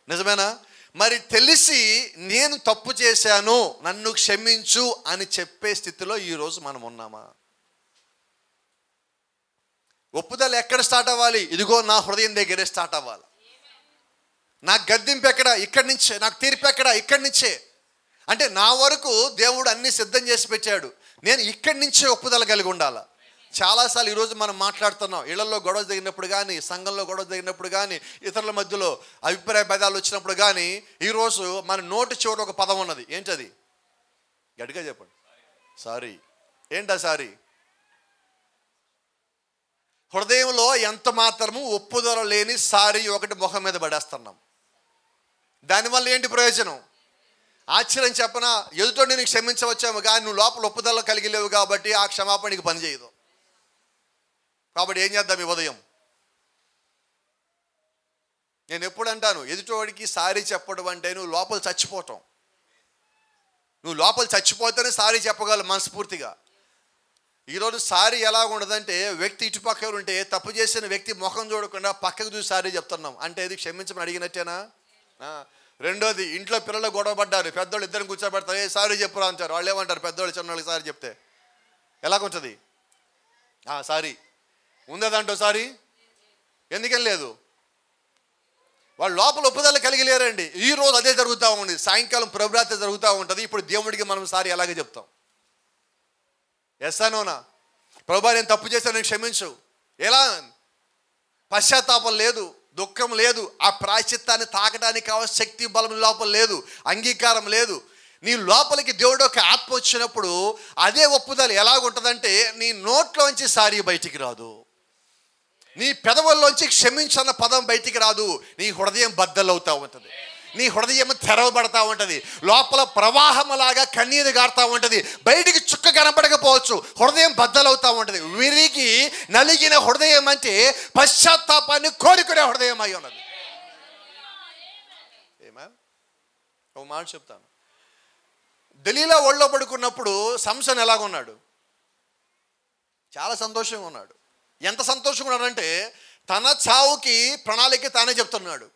Speaker 2: నిజమేనా? మరి తెలిసి నేను తప్పు చేశాను, నన్ను క్షమించు అని చెప్పే స్థితిలో ఈరోజు మనం ఉన్నామా? ఒప్పుదల ఎక్కడ స్టార్ట్ అవ్వాలి? ఇదిగో నా హృదయం దగ్గరే స్టార్ట్ అవ్వాలి. నాకు గద్దింపు ఎక్కడ? ఇక్కడి నుంచే. నాకు తీర్పు ఎక్కడ? ఇక్కడి నుంచే. అంటే నా వరకు దేవుడు అన్ని సిద్ధం చేసి పెట్టాడు, నేను ఇక్కడి నుంచే ఒప్పుదల కలిగి ఉండాలి. చాలాసార్లు ఈరోజు మనం మాట్లాడుతున్నాం, ఇళ్లలో గొడవ జరిగినప్పుడు కానీ, సంఘంలో గొడవ జరిగినప్పుడు కానీ, ఇతరుల మధ్యలో అభిప్రాయ భేదాలు వచ్చినప్పుడు కానీ, ఈరోజు మన నోటి చివర ఒక పదం ఉన్నది. ఏంటది? గట్టిగా చెప్పండి. సారీ. ఏంటా సారీ? హృదయంలో ఎంత మాత్రము ఒప్పుదల లేని సారీ ఒకటి ముఖం మీద పడేస్తున్నాం. దానివల్ల ఏంటి ప్రయోజనం? ఆశ్చర్యం చెప్పనా? ఎదుటోడిని నేను క్షమించవచ్చాము కానీ నువ్వు లోపల ఒప్పుదల కలిగి లేవు కాబట్టి ఆ క్షమాపణకి పనిచేయదు. కాబట్టి ఏం చేద్దాం ఈ ఉదయం? నేను ఎప్పుడు అంటాను, ఎదుటోడికి సారీ చెప్పడం అంటే నువ్వు లోపల చచ్చిపోవటం. నువ్వు లోపల చచ్చిపోతేనే సారీ చెప్పగలవు మనస్ఫూర్తిగా. ఈరోజు సారీ ఎలా ఉండదంటే వ్యక్తి ఇటుపక్క ఉంటే తప్పు చేసిన వ్యక్తి ముఖం చూడకుండా పక్కకు చూసి సారీ చెప్తున్నాం అంటే ఇది క్షమించమని అడిగినట్టేనా? రెండోది, ఇంట్లో పిల్లలు గొడవ పడ్డారు, పెద్దోళ్ళు ఇద్దరిని కూర్చోబెడతారు, ఏ సారీ చెప్పురా అంటారు. వాళ్ళు ఏమంటారు? పెద్దోళ్ళు చిన్నోళ్ళకి సారీ చెప్తే ఎలాగుంటుంది? సారీ ఉందదంటో సారీ ఎందుకని లేదు? వాళ్ళు లోపల ఒప్పుదల కలిగి లేరండి. ఈరోజు అదే జరుగుతూ ఉంది. సాయంకాలం ప్రభురాత్రి జరుగుతూ ఉంటుంది. ఇప్పుడు దేవుడికి మనం సారీ ఎలాగే చెప్తాం? ఎస్సానోనా? ప్రభువా నేను తప్పు చేశాను, నేను క్షమించు. ఎలా? పశ్చాత్తాపం లేదు, దుఃఖం లేదు, ఆ ప్రాయశ్చిత్తాన్ని తాకడానికి కావాల్సిన శక్తి బలం లోపల లేదు, అంగీకారం లేదు. నీ లోపలికి దేవుడు ఒక ఆత్మ వచ్చినప్పుడు అదే ఒప్పుదల ఎలాగుంటుందంటే నీ నోట్లోంచి సారీ బయటికి రాదు. నీ పెదవుల్లోంచి క్షమించన్న పదం బయటికి రాదు. నీ హృదయం బద్దలవుతూ ఉంటుంది, నీ హృదయం తెరవబడతా ఉంటుంది, లోపల ప్రవాహంలాగా కన్నీరు గారుతూ ఉంటుంది. బయటికి చుక్క కనపడకపోవచ్చు, హృదయం బద్దలవుతూ ఉంటుంది. విరిగి నలిగిన హృదయం అంటే పశ్చాత్తాపాన్ని కోరుకునే హృదయం అయి ఉన్నది. ఏమా ఒక మాట చెప్తాను. దలీలా ఒళ్ళో పడుకున్నప్పుడు సంసోను ఎలాగున్నాడు? చాలా సంతోషంగా ఉన్నాడు. ఎంత సంతోషంగా ఉన్నాడంటే తన చావుకి ప్రణాళిక తానే చెప్తున్నాడు,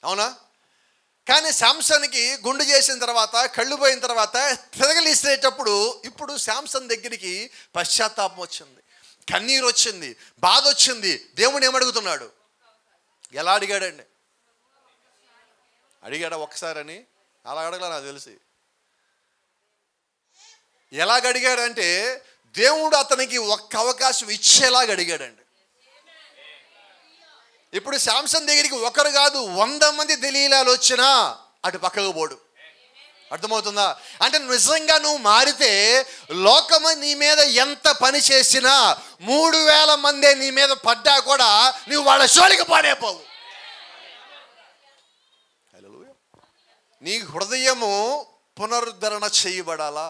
Speaker 2: అవునా? కానీ శాంసన్కి గుండు చేసిన తర్వాత, కళ్ళు పోయిన తర్వాత తిరగలిసేటప్పుడు ఇప్పుడు శాంసన్ దగ్గరికి పశ్చాత్తాపం వచ్చింది, కన్నీరు వచ్చింది, బాధ వచ్చింది. దేవుని ఏమడుగుతున్నాడు? ఎలా అడిగాడండి? అడిగాడా ఒక్కసారని? అలా అడగలా నాకు తెలిసి. ఎలాగ అడిగాడంటే దేవుడు అతనికి ఒక్క అవకాశం ఇచ్చేలాగా అడిగాడండి. ఇప్పుడు శాంసన్ దగ్గరికి ఒకరు కాదు 100 మంది దలీలాలు వచ్చినా అటు పక్కకు పోడు. అర్థమవుతుందా? అంటే నిజంగా నువ్వు మారితే లోకము నీ మీద ఎంత పని చేసినా 3000 మందే నీ మీద పడ్డా కూడా నువ్వు వాళ్ళ జోలికి పాడైపోవు. హల్లెలూయా. నీ హృదయము పునరుద్ధరణ చేయబడాలా?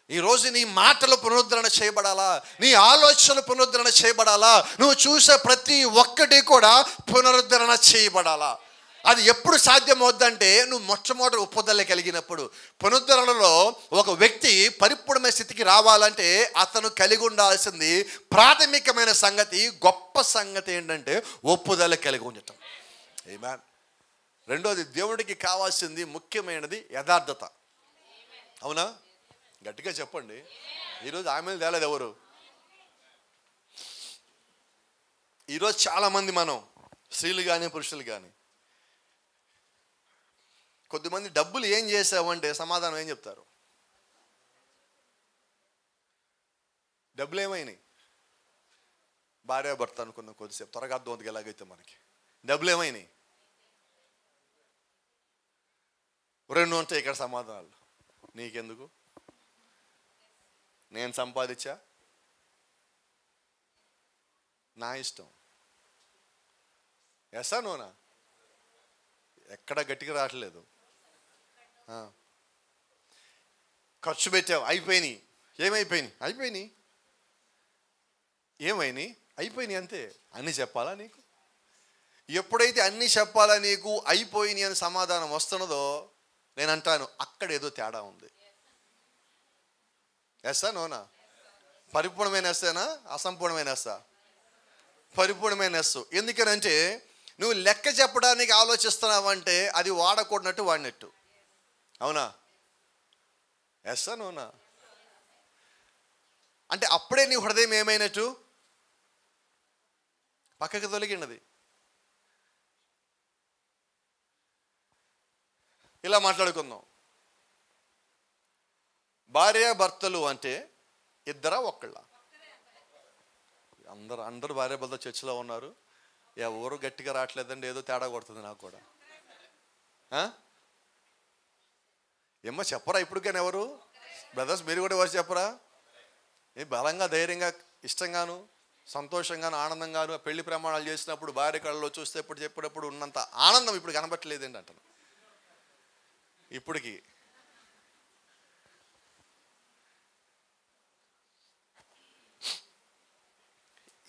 Speaker 2: ఈరోజు నీ మాటలు పునరుద్ధరణ చేయబడాలా, నీ ఆలోచనలు పునరుద్ధరణ చేయబడాలా, నువ్వు చూసే ప్రతి ఒక్కటి కూడా పునరుద్ధరణ చేయబడాలా. అది ఎప్పుడు సాధ్యమవుద్దంటే నువ్వు మొట్టమొదటి ఒప్పుదల కలిగినప్పుడు. పునరుద్ధరణలో ఒక వ్యక్తి పరిపూర్ణమైన స్థితికి రావాలంటే అతను కలిగి ఉండాల్సింది ప్రాథమికమైన సంగతి, గొప్ప సంగతి ఏంటంటే ఒప్పుదల కలిగి ఉండటం. ఆమేన్. రెండోది దేవుడికి కావాల్సింది ముఖ్యమైనది యథార్థత. అవునా? గట్టిగా చెప్పండి. ఈరోజు ఆమె తేలేదు ఎవరు? ఈరోజు చాలామంది మనం స్త్రీలు కానీ పురుషులు కానీ కొద్దిమంది డబ్బులు ఏం చేసావంటే సమాధానం ఏం చెప్తారు? డబ్బులు ఏమైనాయి? భార్య భర్త అనుకున్నాం కొద్దిసేపు, త్వరగా అర్థం అవుతుంది ఎలాగైతే మనకి. డబ్బులు ఏమైనాయి? 2 ఉంటాయి ఇక్కడ సమాధానాలు. నీకెందుకు? నేను సంపాదించా, నా ఇష్టం. ఎస్సా నోనా? ఎక్కడ గట్టిగా రావట్లేదు. ఖర్చు పెట్టావు, అయిపోయినాయి. ఏమైపోయినాయి? అయిపోయినాయి. ఏమైనాయి? అయిపోయినాయి అంతే. అన్నీ చెప్పాలా నీకు? ఎప్పుడైతే అన్నీ చెప్పాలా నీకు, అయిపోయినాయి అని సమాధానం వస్తున్నదో నేను అంటాను అక్కడ ఏదో తేడా ఉంది. ఎస్సా నోనా? పరిపూర్ణమైన ఎస్సేనా, అసంపూర్ణమైన ఎస్సా? పరిపూర్ణమైన ఎస్సు. ఎందుకనంటే నువ్వు లెక్క చెప్పడానికి ఆలోచిస్తున్నావంటే అది వాడకూడనట్టు వాడినట్టు. అవునా? ఎస్సా నోనా? అంటే అప్పుడే నీ హృదయం ఏమైనట్టు? పక్కకి తొలగినది. ఇలా మాట్లాడుకుందాం. భార్య భర్తలు అంటే ఇద్దరా ఒక్కళ్ళ? అందరూ భార్య భర్త చర్చిలో ఉన్నారు. ఎవరు గట్టిగా రావట్లేదండి, ఏదో తేడా కొడుతుంది నాకు కూడా. ఏమో చెప్పరా ఇప్పుడు? కానీ ఎవరు బ్రదర్స్ మీరు కూడా ఎవరు చెప్పరా? ఏ బలంగా ధైర్యంగా ఇష్టంగాను సంతోషంగాను ఆనందంగాను పెళ్లి ప్రమాణాలు చేసినప్పుడు భార్య కళ్ళలో చూస్తే ఇప్పుడు చెప్పేటప్పుడు ఉన్నంత ఆనందం ఇప్పుడు కనబట్టలేదండి అంటాను. ఇప్పటికి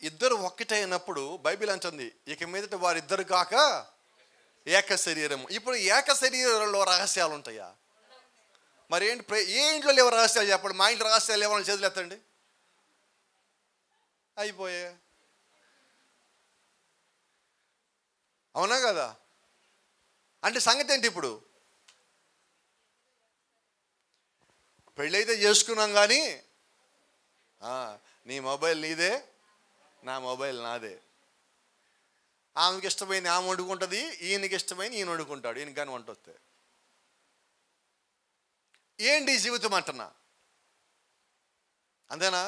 Speaker 2: ఇద్దరు ఒక్కటైనప్పుడు బైబిల్ అంటుంది ఇక మీదట వారిద్దరు కాక ఏక శరీరము. ఇప్పుడు ఏక శరీరంలో రహస్యాలు ఉంటాయా? మరి ఏంటి? ఏ ఇంట్లో లేవు రహస్యాలు చెప్పండి. మా ఇంట్లో రహస్యాలు లేవని చేతులు ఎత్తండి. అయిపోయా. అవునా కదా? అంటే సంగతి ఏంటి? ఇప్పుడు పెళ్ళైతే చేసుకున్నాం కానీ నీ మొబైల్ నీదే, నా మొబైల్ నాదే. ఆమెకి ఇష్టమైన ఆమె వండుకుంటుంది, ఈయనకి ఇష్టమైన ఈయన వండుకుంటాడు. ఈయన కానీ వంట వస్తే ఏంటి జీవితం అంటున్నా? అంతేనా?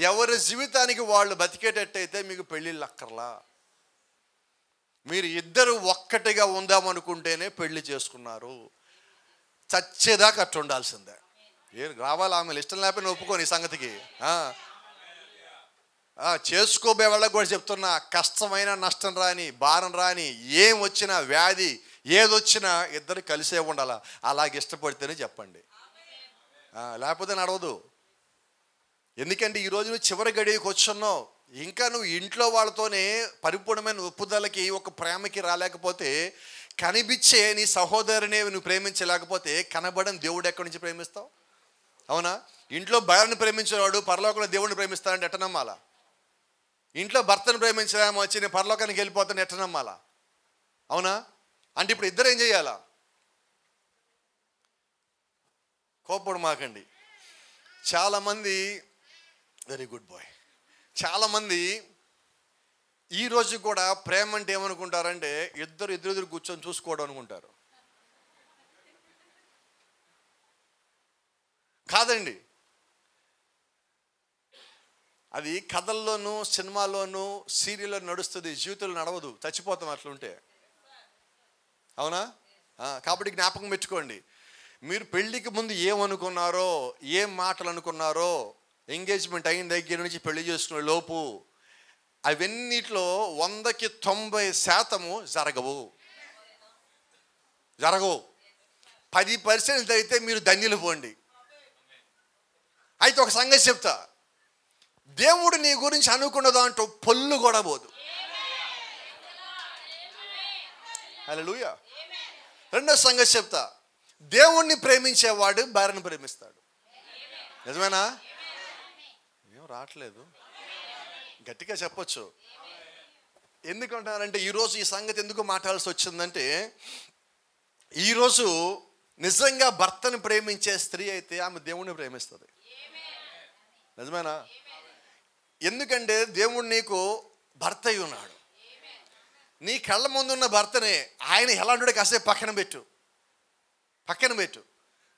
Speaker 2: ఎవరి జీవితానికి వాళ్ళు బతికేటట్టయితే మీకు పెళ్ళిళ్ళు అక్కర్లా. మీరు ఇద్దరు ఒక్కటిగా ఉందామనుకుంటేనే పెళ్లి చేసుకున్నారు. చచ్చేదాకా అట్టు ఉండాల్సిందే. ఏం రావాలి? ఆమె ఇష్టం లేకపోయినా ఒప్పుకోని ఈ సంగతికి. చేసుకోబోయే వాళ్ళకి కూడా చెప్తున్నా, కష్టమైన నష్టం రాని, భారం రాని, ఏం వచ్చినా, వ్యాధి ఏదొచ్చినా ఇద్దరు కలిసే ఉండాలా. అలాగే ఇష్టపడితేనే చెప్పండి, లేకపోతే నడవదు. ఎందుకంటే ఈరోజు నువ్వు చివరి గడికి వచ్చున్నావు, ఇంకా నువ్వు ఇంట్లో వాళ్ళతోనే పరిపూర్ణమైన ఒప్పుదలకి, ఒక ప్రేమకి రాలేకపోతే, కనిపించే నీ సహోదరుని నువ్వు ప్రేమించలేకపోతే, కనబడని దేవుడు ఎక్కడి నుంచి ప్రేమిస్తావు? అవునా? ఇంట్లో భార్యను ప్రేమించేవాడు పరలోకంలో దేవుడిని ప్రేమిస్తాడంటే ఎట్ట నమ్మాలా? ఇంట్లో భర్తను ప్రేమించలేమో వచ్చి నేను పరలోకానికి వెళ్ళిపోతాను ఎట్ట నమ్మాలా? అవునా? అంటే ఇప్పుడు ఇద్దరు ఏం చేయాలా? కోపడు మాకండి. చాలామంది, వెరీ గుడ్ బాయ్, చాలామంది ఈరోజు కూడా ప్రేమ అంటే ఏమనుకుంటారంటే ఎదురు కూర్చొని చూసుకోవడం అనుకుంటారు. కాదండి, అది కథల్లోనూ, సినిమాల్లోనూ, సీరియల్లో నడుస్తుంది, జీవితంలో నడవదు, చచ్చిపోతాం అట్లుంటే. అవునా? కాబట్టి జ్ఞాపకం పెట్టుకోండి, మీరు పెళ్ళికి ముందు ఏమనుకున్నారో, ఏం మాటలు అనుకున్నారో, ఎంగేజ్మెంట్ అయిన దగ్గర నుంచి పెళ్లి చేసుకునే లోపు అవన్నిట్లో 100కి 90% జరగవు. 10% అయితే మీరు ధన్యులు పోండి. అయితే ఒక సంగతి చెప్తా, దేవుడు నీ గురించి అనుకున్న దాంట్లో పొల్లు కూడా పోదు. హల్లెలూయా. రెండో సంగతి చెప్తా, దేవుణ్ణి ప్రేమించేవాడు భార్యను ప్రేమిస్తాడు. నిజమేనా? ఏం రావట్లేదు, గట్టిగా చెప్పొచ్చు. ఎందుకంటారంటే ఈరోజు ఈ సంగతి ఎందుకు మాట్లాడాల్సి వచ్చిందంటే, ఈరోజు నిజంగా భర్తను ప్రేమించే స్త్రీ అయితే ఆమె దేవుణ్ణి ప్రేమిస్తుంది. నిజమేనా? ఎందుకంటే దేవుడు నీకు భర్త అయి ఉన్నాడు. నీ కళ్ళ ముందున్న భర్తనే ఆయన ఎలాంటి కాసేపు పక్కన పెట్టు.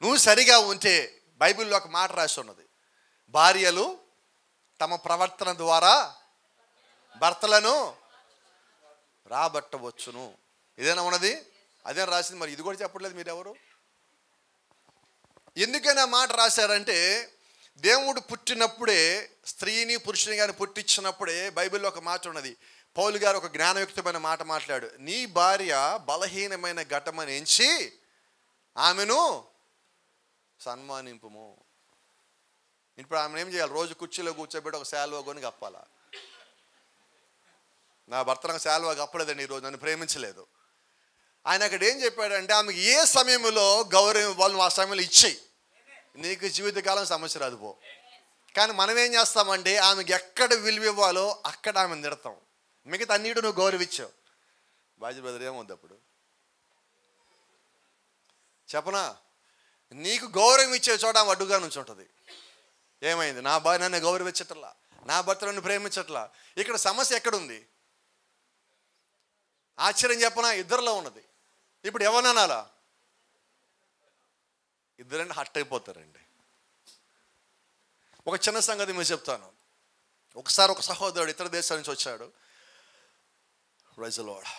Speaker 2: నువ్వు సరిగా ఉంటే, బైబిల్లో ఒక మాట రాసి ఉన్నది, భార్యలు తమ ప్రవర్తన ద్వారా భర్తలను రాబట్టవచ్చును. ఇదేనా ఉన్నది? అదే రాసింది. మరి ఇది కూడా చెప్పట్లేదు మీరెవరు? ఎందుకని ఆ మాట రాశారంటే, దేవుడు పుట్టినప్పుడే, స్త్రీని పురుషుని గారిని పుట్టించినప్పుడే బైబిల్లో ఒక మాట ఉన్నది. పౌలు గారు ఒక జ్ఞానయుక్తమైన మాట మాట్లాడు, నీ భార్య బలహీనమైన ఘటమని ఎంచి ఆమెను సన్మానింపుము. ఇప్పుడు ఆమెను ఏం చేయాలి? రోజు కుర్చీలో కూర్చోబెట్టి ఒక శాలువా కొని కప్పాలా? నా భర్త నాకు శాలువా కప్పలేదండి, ఈరోజు నన్ను ప్రేమించలేదు. ఆయన అక్కడ ఏం చెప్పాడంటే, ఆమెకి ఏ సమయంలో గౌరవం ఇవ్వాలని ఆ సమయంలో ఇచ్చేయి, నీకు జీవితకాలం సమస్య రాదు పో. కానీ మనం ఏం చేస్తామంటే, ఆమెకి ఎక్కడ విలువ ఇవ్వాలో అక్కడ ఆమెను తిడతాం, మిగతా అన్నిటి నువ్వు గౌరవించావు. బాజీ బ్రదర్ ఏమవుద్ది అప్పుడు చెప్పనా? నీకు గౌరవం ఇచ్చే చోట ఆమె అడ్డుగా నుంచి ఉంటుంది. ఏమైంది? నా భార్య నన్ను గౌరవించట్లా, నా భర్త నన్ను ప్రేమించట్లా. ఇక్కడ సమస్య ఎక్కడుంది? ఆశ్చర్యం చెప్పనా? ఇద్దరిలో ఉన్నది. ఇప్పుడు ఎవరనాలా? ఇద్దరండి హట్ అయిపోతారండి. ఒక చిన్న సంగతి మీరు చెప్తాను. ఒకసారి ఒక సహోదరుడు ఇతర దేశాల నుంచి వచ్చాడు. Praise the lord.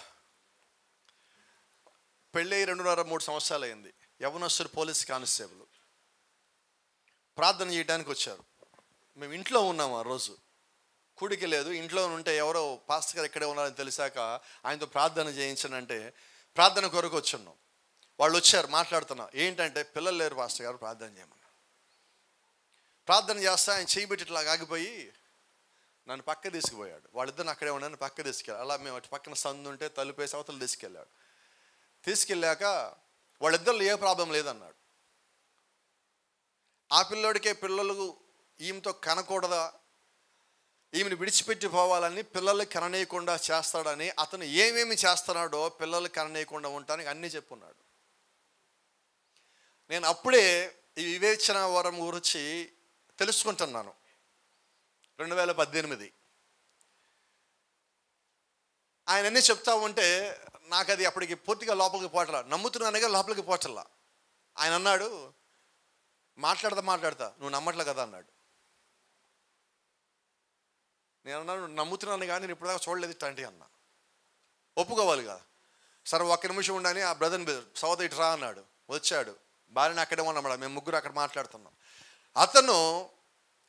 Speaker 2: పెళ్ళి 2.5-3 సంవత్సరాలు అయింది. యవనస్తుడు పోలీస్ కానిస్టేబుల్. ప్రార్థన చేయడానికి వచ్చారు. మేము ఇంట్లో ఉన్నాము. ఆ రోజు కూడికి లేదు, ఇంట్లో ఉంటే ఎవరో పాస్టర్ గారు ఇక్కడే ఉన్నారని తెలిసాక ఆయనతో ప్రార్థన చేయించనంటే ప్రార్థన కొరకు వచ్చున్నాం. వాళ్ళు వచ్చారు, మాట్లాడుతున్నా. ఏంటంటే పిల్లలు లేరు పాస్టర్ గారు, ప్రార్థన చేయమన్నా. ప్రార్థన చేస్తా ఆయన చేయబెట్టి ఇట్లా ఆగిపోయి నన్ను పక్క తీసుకుపోయాడు. వాళ్ళిద్దరిని అక్కడే ఉన్నాను, పక్క తీసుకెళ్ళాడు. అలా మేము అటు పక్కన సందు ఉంటే తలుపేసి అవతలు తీసుకెళ్ళాడు. తీసుకెళ్ళాక వాళ్ళిద్దరు ఏ ప్రాబ్లం లేదన్నాడు. ఆ పిల్లోడికే పిల్లలు ఈమెతో కనకూడదా, ఈమెను విడిచిపెట్టి పోవాలని, పిల్లలు కననీయకుండా చేస్తాడని, అతను ఏమేమి చేస్తున్నాడో పిల్లలు కననీయకుండా ఉండటానికి అన్నీ చెప్పున్నాడు. నేను అప్పుడే ఈ వివేచన వరం గురించి తెలుసుకుంటున్నాను. 2018 ఆయన అన్నీ చెప్తా ఉంటే నాకు అది అప్పటికి పూర్తిగా లోపలికి పోటలా, నమ్ముతున్నానుగా లోపలికి పోటల్లా. ఆయన అన్నాడు, మాట్లాడతా నువ్వు నమ్మట్లే కదా అన్నాడు. నేను అన్నాను, నమ్ముతున్నాను కానీ నేను ఇప్పటిదాకా చూడలేదు ఇట్లాంటి అన్న. ఒప్పుకోవాలి కదా. సరే ఒక్క నిమిషం ఉండని ఆ బ్రదర్ని సౌద్ ఇటు రా అన్నాడు. వచ్చాడు. భార్యని అక్కడే ఉన్నాడు. మేము ముగ్గురు అక్కడ మాట్లాడుతున్నాం. అతను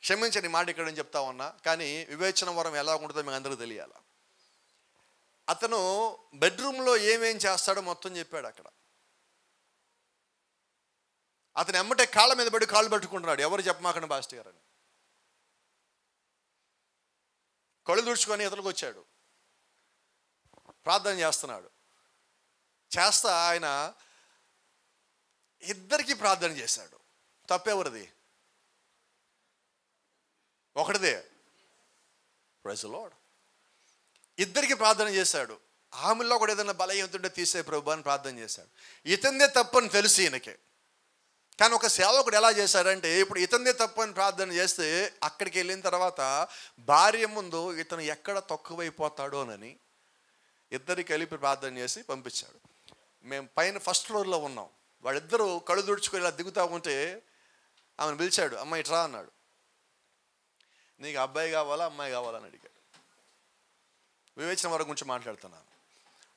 Speaker 2: క్షమించండి మాట ఇక్కడ నేను చెప్తా ఉన్నా, కానీ వివేచన వరం ఎలా ఉంటుందో మీకు అందరికీ తెలియాలి. అతను బెడ్రూమ్లో ఏమేం చేస్తాడో మొత్తం చెప్పాడు అక్కడ. అతను ఎమ్మటే కాళ్ళ మీద పడి కాళ్ళు పట్టుకుంటున్నాడు, ఎవరు చెప్పమాకండి పాస్టర్ గారు అని. కళ్ళు తుడుచుకొని ఇతరులకు వచ్చాడు, ప్రార్థన చేస్తున్నాడు. చేస్తా ఆయన ఇద్దరికి ప్రార్థన చేశాడు. తప్పెవరిది? ఒకటిదే. Praise the Lord. ఇద్దరికి ప్రార్థన చేశాడు. ఆమెలో కూడా ఏదైనా బలహీనత తీసే ప్రభు అని ప్రార్థన చేశాడు. ఇతందే తప్పని తెలిసి ఈయనకే. కానీ ఒక సేవకుడు ఎలా చేశాడంటే, ఇప్పుడు ఇతందే తప్పని ప్రార్థన చేస్తే అక్కడికి వెళ్ళిన తర్వాత భార్య ముందు ఇతను ఎక్కడ తక్కువైపోతాడోనని ఇద్దరికి కలిపి ప్రార్థన చేసి పంపించాడు. మేము పైన ఫస్ట్ ఫ్లోర్లో ఉన్నాం. వాళ్ళిద్దరూ కళ్ళు తుడుచుకొని ఇలా దిగుతూ ఉంటే ఆమెను పిలిచాడు, అమ్మాయి ఇట్రా అన్నాడు. నీకు అబ్బాయి కావాలా అమ్మాయి కావాలని అడిగాడు. వివేచన వరకు గురించి మాట్లాడుతున్నాను.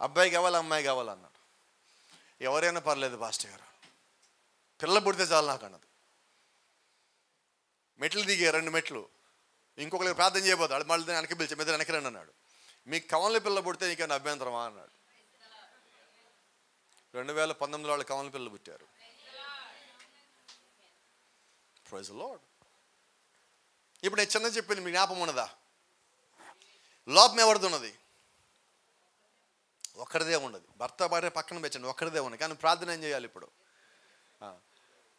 Speaker 2: అబ్బాయి కావాలా అమ్మాయి కావాలన్నాడు. ఎవరైనా పర్లేదు పాస్టర్ గారు, పిల్ల పుడితే చాలు నాకు అన్నది. మెట్లు దిగే 2 మెట్లు, ఇంకొకరికి ప్రార్థన చేయబోతాడు. మళ్ళీ వెనక్కి పిలిచి మీద వెనక్కి రండి అన్నాడు. మీకు కవల పిల్ల పుడితే నీకేమైనా అభ్యంతరమా అన్నాడు. 2019లో వాళ్ళు కవల పిల్లలు పుట్టారు. Praise the lord. ఇప్పుడు నేను చిన్న చెప్పింది మీ జ్ఞాపకం ఉన్నదా? లోపం ఎవరిది ఉన్నది? ఒక్కడిదే ఉన్నది. భర్త భార్య పక్కన పెట్టండి, ఒక్కడిదే ఉన్నది. కానీ ప్రార్థన ఏం చేయాలి ఇప్పుడు?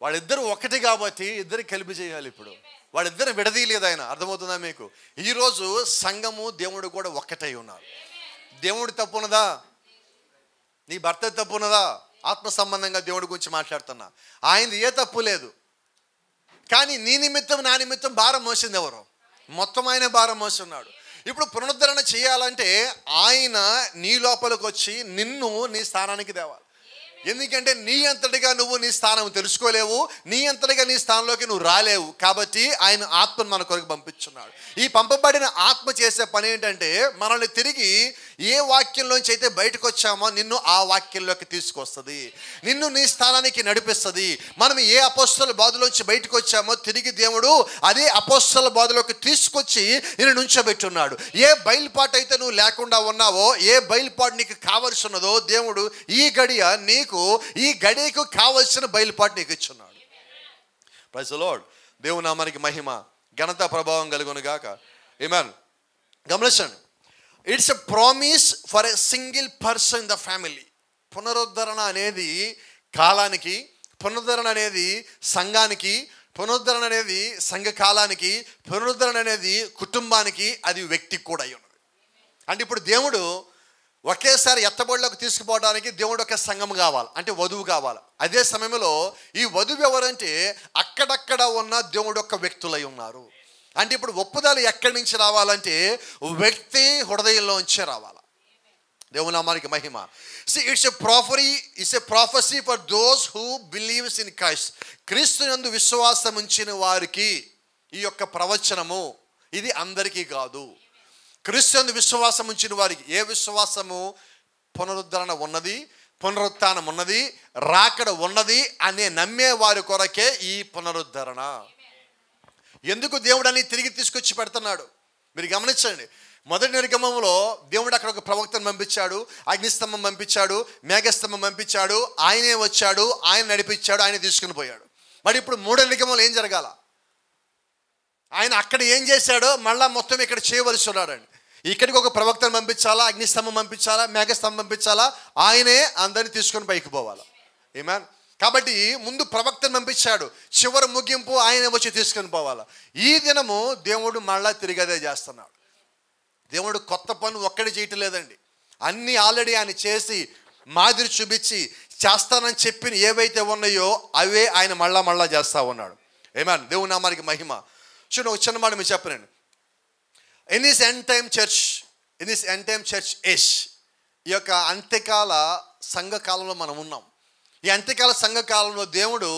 Speaker 2: వాళ్ళిద్దరు ఒకటి కాబట్టి ఇద్దరికి కలిపి చేయాలి. ఇప్పుడు వాళ్ళిద్దరు విడదీయలేదు ఆయన. అర్థమవుతుందా మీకు? ఈరోజు సంఘము దేవుడు కూడా ఒక్కటై ఉన్నారు. దేవుడి తప్పు ఉన్నదా? నీ భర్త తప్పు ఉన్నదా? ఆత్మ సంబంధంగా దేవుడి గురించి మాట్లాడుతున్నా. ఆయనది ఏ తప్పు లేదు. కానీ నీ నిమిత్తం నా నిమిత్తం భారం మోసింది ఎవరు? మొత్తం ఆయన భారం మోస్తున్నాడు. ఇప్పుడు పునరుద్ధరణ చేయాలంటే ఆయన నీ లోపలికి వచ్చి నిన్ను నీ స్థానానికి తేవాలి. ఎందుకంటే నీ అంతటిగా నువ్వు నీ స్థానం తెలుసుకోలేవు, నీ అంతటిగా నీ స్థానంలోకి నువ్వు రాలేవు. కాబట్టి ఆయన ఆత్మను మన కొరకు పంపించున్నాడు. ఈ పంపబడిన ఆత్మ చేసే పని ఏంటంటే మనల్ని తిరిగి ఏ వాక్యంలోంచి అయితే బయటకు వచ్చామో నిన్ను ఆ వాక్యంలోకి తీసుకొస్తుంది, నిన్ను నీ స్థానానికి నడిపిస్తుంది. మనం ఏ అపోస్తల బోధలోంచి బయటకు వచ్చామో తిరిగి దేవుడు అదే అపోస్తల బోధలోకి తీసుకొచ్చి నిన్ను నుంచోబెట్టున్నాడు. ఏ బయలుపాటు అయితే నువ్వు లేకుండా ఉన్నావో, ఏ బయలుపాటు నీకు కావలసి ఉన్నదో దేవుడు ఈ గడియ నీకు ఈ గడియకు కావలసిన బయలుపాటు నీకు ఇచ్చున్నాడు. Praise the lord. దేవుని నామానికి మహిమ ఘనత ప్రభావం కలుగును గాక. ఆమేన్. గమనించండి, it's a promise for a single person in the family. పునరుద్ధరణ అనేది కాలానికి, పునరుద్ధరణ అనేది సంఘానికి, పునరుద్ధరణ అనేది సంఘ కాలానికి, పునరుద్ధరణ అనేది కుటుంబానికి, అది వ్యక్తికి కూడా అయి ఉన్నది. అంటే ఇప్పుడు దేవుడు ఒకేసారి ఎత్తబడిలోకి తీసుకుపోవడానికి దేవుడు ఒక సంఘం కావాలి, అంటే వధువు కావాలి. అదే సమయంలో ఈ వధువు ఎవరంటే అక్కడక్కడ ఉన్న దేవుడు యొక్క వ్యక్తులై ఉన్నారు. అంటే ఇప్పుడు ఒప్పుదల ఎక్కడి నుంచి రావాలంటే వ్యక్తి హృదయంలోంచే రావాలి. దేవుని నామానికి మహిమ. It's a prophecy for those who believes in Christ. క్రీస్తునందు విశ్వాసం ఉంచిన వారికి ఈ యొక్క ప్రవచనము, ఇది అందరికీ కాదు. క్రీస్తునందు విశ్వాసం ఉంచిన వారికి. ఏ విశ్వాసము? పునరుద్ధరణ ఉన్నది, పునరుత్థానం ఉన్నది, రాకడ ఉన్నది అనే నమ్మే వారి కొరకే ఈ పునరుద్ధరణ. ఎందుకు దేవుడు అని తిరిగి తీసుకొచ్చి పెడుతున్నాడు? మీరు గమనించండి. మొదటి నిర్గమంలో దేవుడు అక్కడ ఒక ప్రవక్తను పంపించాడు, అగ్నిస్తంభం పంపించాడు, మేఘస్తంభం పంపించాడు, ఆయనే వచ్చాడు, ఆయన నడిపించాడు, ఆయన తీసుకుని పోయాడు. మరి ఇప్పుడు మూడో నిర్గమంలో ఏం జరగాల? ఆయన అక్కడ ఏం చేశాడో మళ్ళా మొత్తం ఇక్కడ చేయవలసి ఉన్నాడండి. ఇక్కడికి ఒక ప్రవక్తను పంపించాలా, అగ్నిస్తంభం పంపించాలా, మేఘస్తంభం పంపించాలా, ఆయనే అందరినీ తీసుకొని పైకి పోవాలా. ఆమేన్. కాబట్టి ముందు ప్రవక్తను పంపించాడు, చివరి ముగింపు ఆయన వచ్చి తీసుకొని పోవాలా. ఈ దినము దేవుడు మళ్ళా తిరిగి అదే చేస్తున్నాడు. దేవుడు కొత్త పని ఒక్కడి చేయటం లేదండి. అన్నీ ఆల్రెడీ ఆయన చేసి మాదిరి చూపించి చేస్తానని చెప్పిన ఏవైతే ఉన్నాయో అవే ఆయన మళ్ళా చేస్తూ ఉన్నాడు. ఆమేన్. దేవుని నామానికి మహిమ. చూడండి, ఒక చిన్న మాట మీరు చెప్పనండి. In this end time church age, ఈ యొక్క అంత్యకాల సంఘకాలంలో మనం ఉన్నాం. ఈ అంత్యకాల సంఘకాలంలో దేవుడు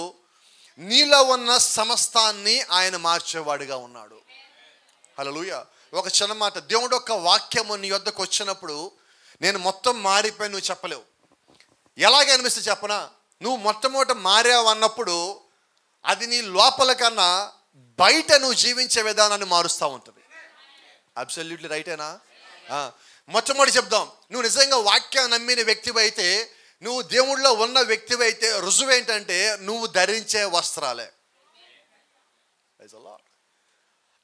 Speaker 2: నీలో ఉన్న సమస్తాన్ని ఆయన మార్చేవాడిగా ఉన్నాడు. హల్లెలూయా. ఒక చిన్న మాట, దేవుడు ఒక వాక్యము నీ వద్దకు వచ్చినప్పుడు నేను మొత్తం మారిపోయి నువ్వు చెప్పలేవు. ఎలాగ అనిపిస్తే చెప్పనా? నువ్వు మొట్టమొదట మారావు అన్నప్పుడు అది నీ లోపల కన్నా బయట నువ్వు జీవించే విధానాన్ని మారుస్తూ ఉంటుంది. అబ్సల్యూట్లీ రైటేనా? మొట్టమొదటి చెప్దాం, నువ్వు నిజంగా వాక్యాన్ని నమ్మిన వ్యక్తివి అయితే, నువ్వు దేవుళ్ళో ఉన్న వ్యక్తివి అయితే రుజువు ఏంటంటే నువ్వు ధరించే వస్త్రాలే.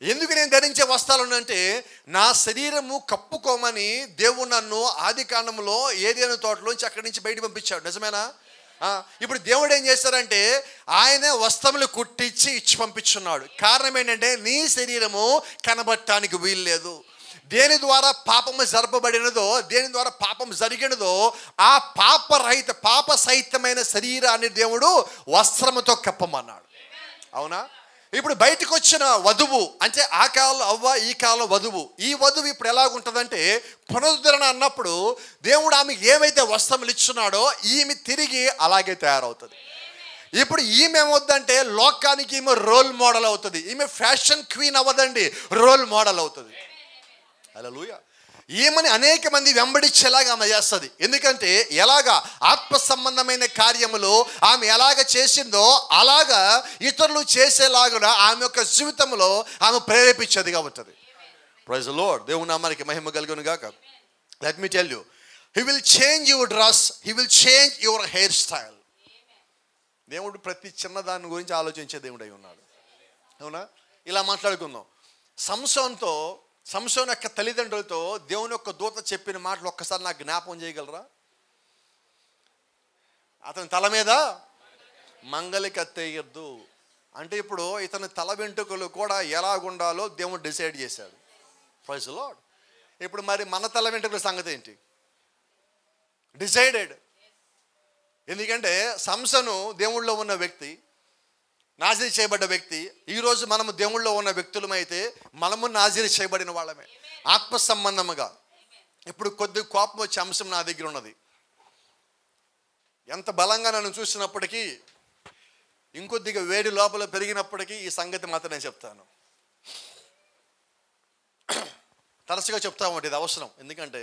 Speaker 2: ఎందుకు నేను ధరించే వస్త్రాలు అంటే, నా శరీరము కప్పుకోమని దేవుడు నన్ను ఆది కాండంలో ఏదైనా తోటలోంచి అక్కడి నుంచి బయట పంపించాడు. నిజమేనా? ఇప్పుడు దేవుడు ఏం చేస్తారంటే ఆయన వస్త్రములు కుట్టించి ఇచ్చి పంపించున్నాడు. కారణం ఏంటంటే నీ శరీరము కనబడటానికి వీలు లేదు. దేని ద్వారా పాపము జరపబడినదో, దేని ద్వారా పాపం జరిగినదో ఆ పాప సహితమైన శరీరాన్ని దేవుడు వస్త్రముతో కప్పమన్నాడు. అవునా? ఇప్పుడు బయటకు వచ్చిన వధువు అంటే ఆ కాలంలో అవ్వ, ఈ కాలంలో వధువు. ఈ వధువు ఇప్పుడు ఎలాగుంటుందంటే పునరుద్ధరణ అన్నప్పుడు దేవుడు ఆమెకి ఏవైతే వస్త్రములు ఇచ్చున్నాడో ఈమె తిరిగి అలాగే తయారవుతుంది. ఇప్పుడు ఈమె ఏమవుద్దంటే లోకానికి ఈమె రోల్ మోడల్ అవుతుంది. ఈమె ఫ్యాషన్ క్వీన్ అవ్వదండి, రోల్ మోడల్ అవుతుంది. హల్లెలూయా. ఈమెని అనేక మంది వెంబడించేలాగా ఆమె చేస్తుంది. ఎందుకంటే ఎలాగా ఆత్మ సంబంధమైన కార్యములు ఆమె ఎలాగ చేసిందో అలాగా ఇతరులు చేసేలాగా ఆమె యొక్క జీవితంలో ఆమె ప్రేరేపించేదిగా ఉంటుంది. Praise the lord. దేవుని నామానికి మహిమ కలుగును గాక. Let me tell you, he will change your dress, he will change your hair style. దేవుడు ప్రతి చిన్న దాని గురించి ఆలోచించే దేవుడై ఉన్నాడు. అవునా? ఇలా మాట్లాడుకుందాం. సంసోను యొక్క తల్లిదండ్రులతో దేవుని యొక్క దూత చెప్పిన మాటలు ఒక్కసారి నాకు జ్ఞాపకం చేయగలరా? అతని తల మీద మంగలి కత్తేయద్దు అంటే, ఇప్పుడు ఇతని తల వెంట్రుకలు కూడా ఎలాగుండాలో దేవుడు డిసైడ్ చేశాడు. Praise the lord. ఇప్పుడు మరి మన తల వెంట్రుకల సంగతి ఏంటి? డిసైడెడ్. ఎందుకంటే సంసోను దేవుళ్ళో ఉన్న వ్యక్తి, నాజీరు చేయబడ్డ వ్యక్తి. ఈరోజు మనము దేవుళ్ళో ఉన్న వ్యక్తులమైతే మనము నాజీరు చేయబడిన వాళ్ళమే ఆత్మ సంబంధముగా. ఇప్పుడు కొద్ది కోపం వచ్చే అంశం నా దగ్గర ఉన్నది. ఎంత బలంగా నన్ను చూసినప్పటికీ, ఇంకొద్దిగా వేడి లోపల పెరిగినప్పటికీ ఈ సంగతి మాత్రం నేను చెప్తాను. తరచుగా చెప్తా ఉంటాను, ఇది అవసరం. ఎందుకంటే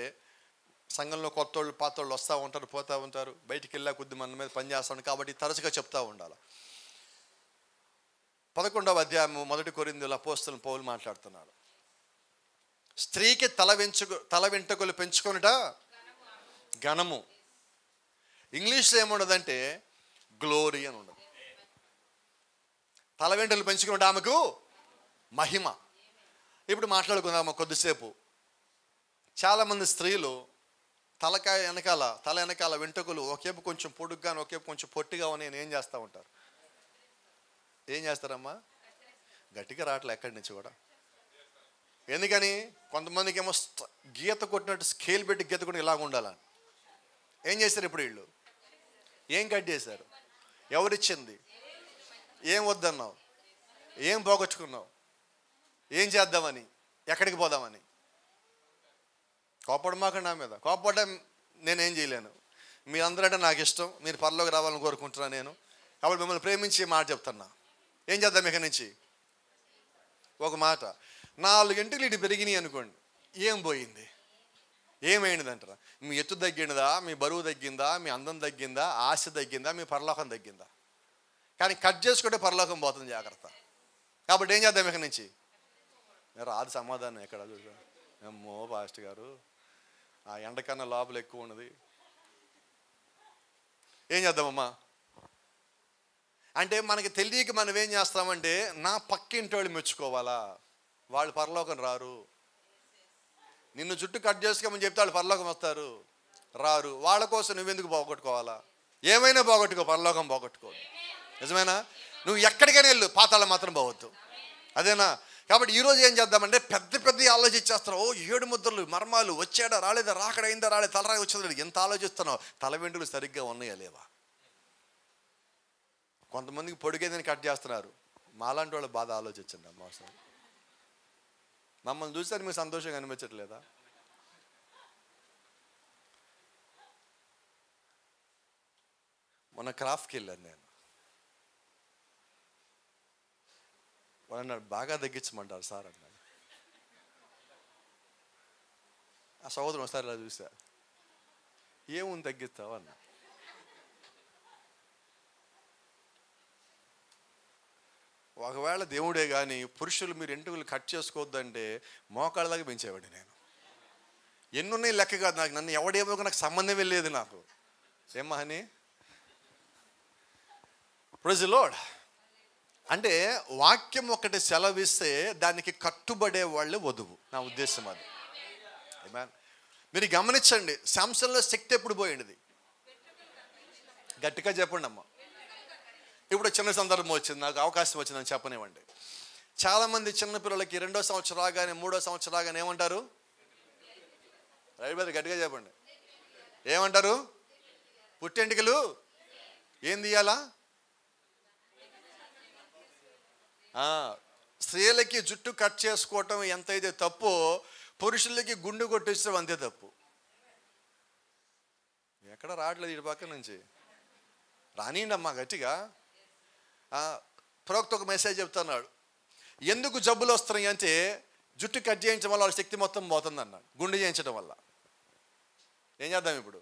Speaker 2: సంఘంలో కొత్తోళ్ళు పాతోళ్ళు వస్తూ ఉంటారు, పోతూ ఉంటారు, బయటికి వెళ్ళా కొద్ది మన మీద పనిచేస్తాను. కాబట్టి తరచుగా చెప్తూ ఉండాలి. 11వ అధ్యాయము 1 కొరింథీయుల అపోస్తలుడు పౌలు మాట్లాడుతున్నాడు. స్త్రీకి తల వెంట్రుకలు పెంచుకొనుట ఘనము. ఇంగ్లీష్లో ఏముండదంటే గ్లోరీ అని ఉండదు. తల వెంట్రుకలు పెంచుకున్నట్టు ఆమెకు మహిమ. ఇప్పుడు మాట్లాడుకుందాము కొద్దిసేపు. చాలామంది స్త్రీలు తల వెనకాల వెంట్రుకలు ఒకేపు కొంచెం పొడుగ్గాను, ఒకేపు కొంచెం పొట్టిగా అని ఏం చేస్తూ ఉంటారు? ఏం చేస్తారమ్మా? గట్టిగా రావట్లే ఎక్కడి నుంచి కూడా. ఎందుకని? కొంతమందికి ఏమో గీత కొట్టినట్టు స్కేల్ పెట్టి గీత కొట్టి ఇలాగ ఉండాలని. ఏం చేశారు ఇప్పుడు వీళ్ళు? ఏం కట్ చేశారు? ఎవరిచ్చింది? ఏం వద్దన్నావు? ఏం పోగొట్టుకున్నావు? ఏం చేద్దామని? ఎక్కడికి పోదామని? కోపడమాకండి నా మీద. కోపడ్డా నేనేం చేయలేను. మీరందరంటే నాకు ఇష్టం, మీరు పరలోకి రావాలని కోరుకుంటున్నాను నేను. కాబట్టి మిమ్మల్ని ప్రేమించి మాట చెప్తున్నా. ఏం చేద్దాం ఇక నుంచి? ఒక మాట, 4 గంటలు ఇటు పెరిగినాయి అనుకోండి, ఏం పోయింది? ఏమైందంటారా? మీ ఎత్తు తగ్గిందా? మీ బరువు తగ్గిందా? మీ అందం తగ్గిందా? ఆశ తగ్గిందా? మీ పరలోకం తగ్గిందా? కానీ కట్ చేసుకుంటే పరలోకం పోతుంది, జాగ్రత్త. కాబట్టి ఏం చేద్దాం ఇక నుంచి? రాదు సమాధానం ఎక్కడ? అమ్మో పాస్టర్ గారు, ఆ ఎండకన్నా లోపల ఎక్కువ ఉన్నది. ఏం చేద్దామమ్మా అంటే మనకి తెలియక మనం ఏం చేస్తామంటే, నా పక్కింటి వాళ్ళు మెచ్చుకోవాలా, వాళ్ళు పరలోకం రారు. నిన్ను జుట్టు కట్ చేసుకోమని చెప్తే వాళ్ళు పరలోకం వస్తారు, రారు. వాళ్ళ కోసం నువ్వెందుకు పోగొట్టుకోవాలా? ఏమైనా పోగొట్టుకో, పరలోకం పోగొట్టుకో. నిజమేనా? నువ్వు ఎక్కడికైనా వెళ్ళు, పాతాళం మాత్రం పోవద్దు. అదేనా? కాబట్టి ఈరోజు ఏం చేద్దామంటే పెద్ద ఆలోచించేస్తున్నావు. 7 ముద్రలు, మర్మాలు, వచ్చాడా రాలేదా, రాకడైందా రాలేదు, తలరాయి వచ్చేది, ఎంత ఆలోచిస్తున్నావు? తల వెంట్రుకలు సరిగ్గా ఉన్నాయా లేవా? కొంతమందికి పొడిగేదని కట్ చేస్తున్నారు. మాలాంటి వాళ్ళు బాధ ఆలోచించండి అమ్మ. అవసరం మమ్మల్ని చూస్తే మీకు సంతోషంగా అనిపించట్లేదా? మొన్న క్రాఫ్ట్కి వెళ్ళాను నేను. వాళ్ళు బాగా తగ్గించమంటారు సార్ అన్నాడు. ఆ సహోదరం ఒకసారి ఇలా చూసా, ఏముంది తగ్గిస్తావు అన్నా. ఒకవేళ దేవుడే కానీ పురుషులు మీరు ఎంటుకలు కట్ చేసుకోవద్దంటే మోకాళ్ళ దాకా పెంచేవాడి నేను. ఎన్నున్నాయి లెక్క కాదు నాకు. నన్ను ఎవడేమో నాకు సంబంధమే లేదు నాకు. ఏమ్మా అని ప్రైజ్ ది లార్డ్. అంటే వాక్యం ఒకటి సెలవిస్తే దానికి కట్టుబడే వాళ్ళే వధువు. నా ఉద్దేశం అది. మీరు గమనించండి, శాంసన్లో శక్తి ఎప్పుడు పోయింది? గట్టిగా చెప్పండి అమ్మ. ఇప్పుడు చిన్న సందర్భం వచ్చింది, నాకు అవకాశం వచ్చిందని చెప్పనివ్వండి. చాలామంది చిన్నపిల్లలకి 2వ సంవత్సరం రాగానే 3వ సంవత్సరం రాగానే ఏమంటారు? రైట్, గట్టిగా చెప్పండి. ఏమంటారు? పుట్టెంటికలు ఏం తీయాలా? స్త్రీలకి జుట్టు కట్ చేసుకోవటం ఎంతైతే తప్పో పురుషులకి గుండు కొట్టించడం అంతే తప్పు. ఎక్కడ రావట్లేదు ఇటు పక్క నుంచి. రానియండి అమ్మా గట్టిగా. ప్రవక్త ఒక మెసేజ్ చెప్తున్నాడు, ఎందుకు జబ్బులు వస్తున్నాయి అంటే జుట్టు కట్ చేయించడం వల్ల వాళ్ళ శక్తి మొత్తం పోతుంది అన్నాడు, గుండు చేయించడం వల్ల. ఏం చేద్దాం ఇప్పుడు?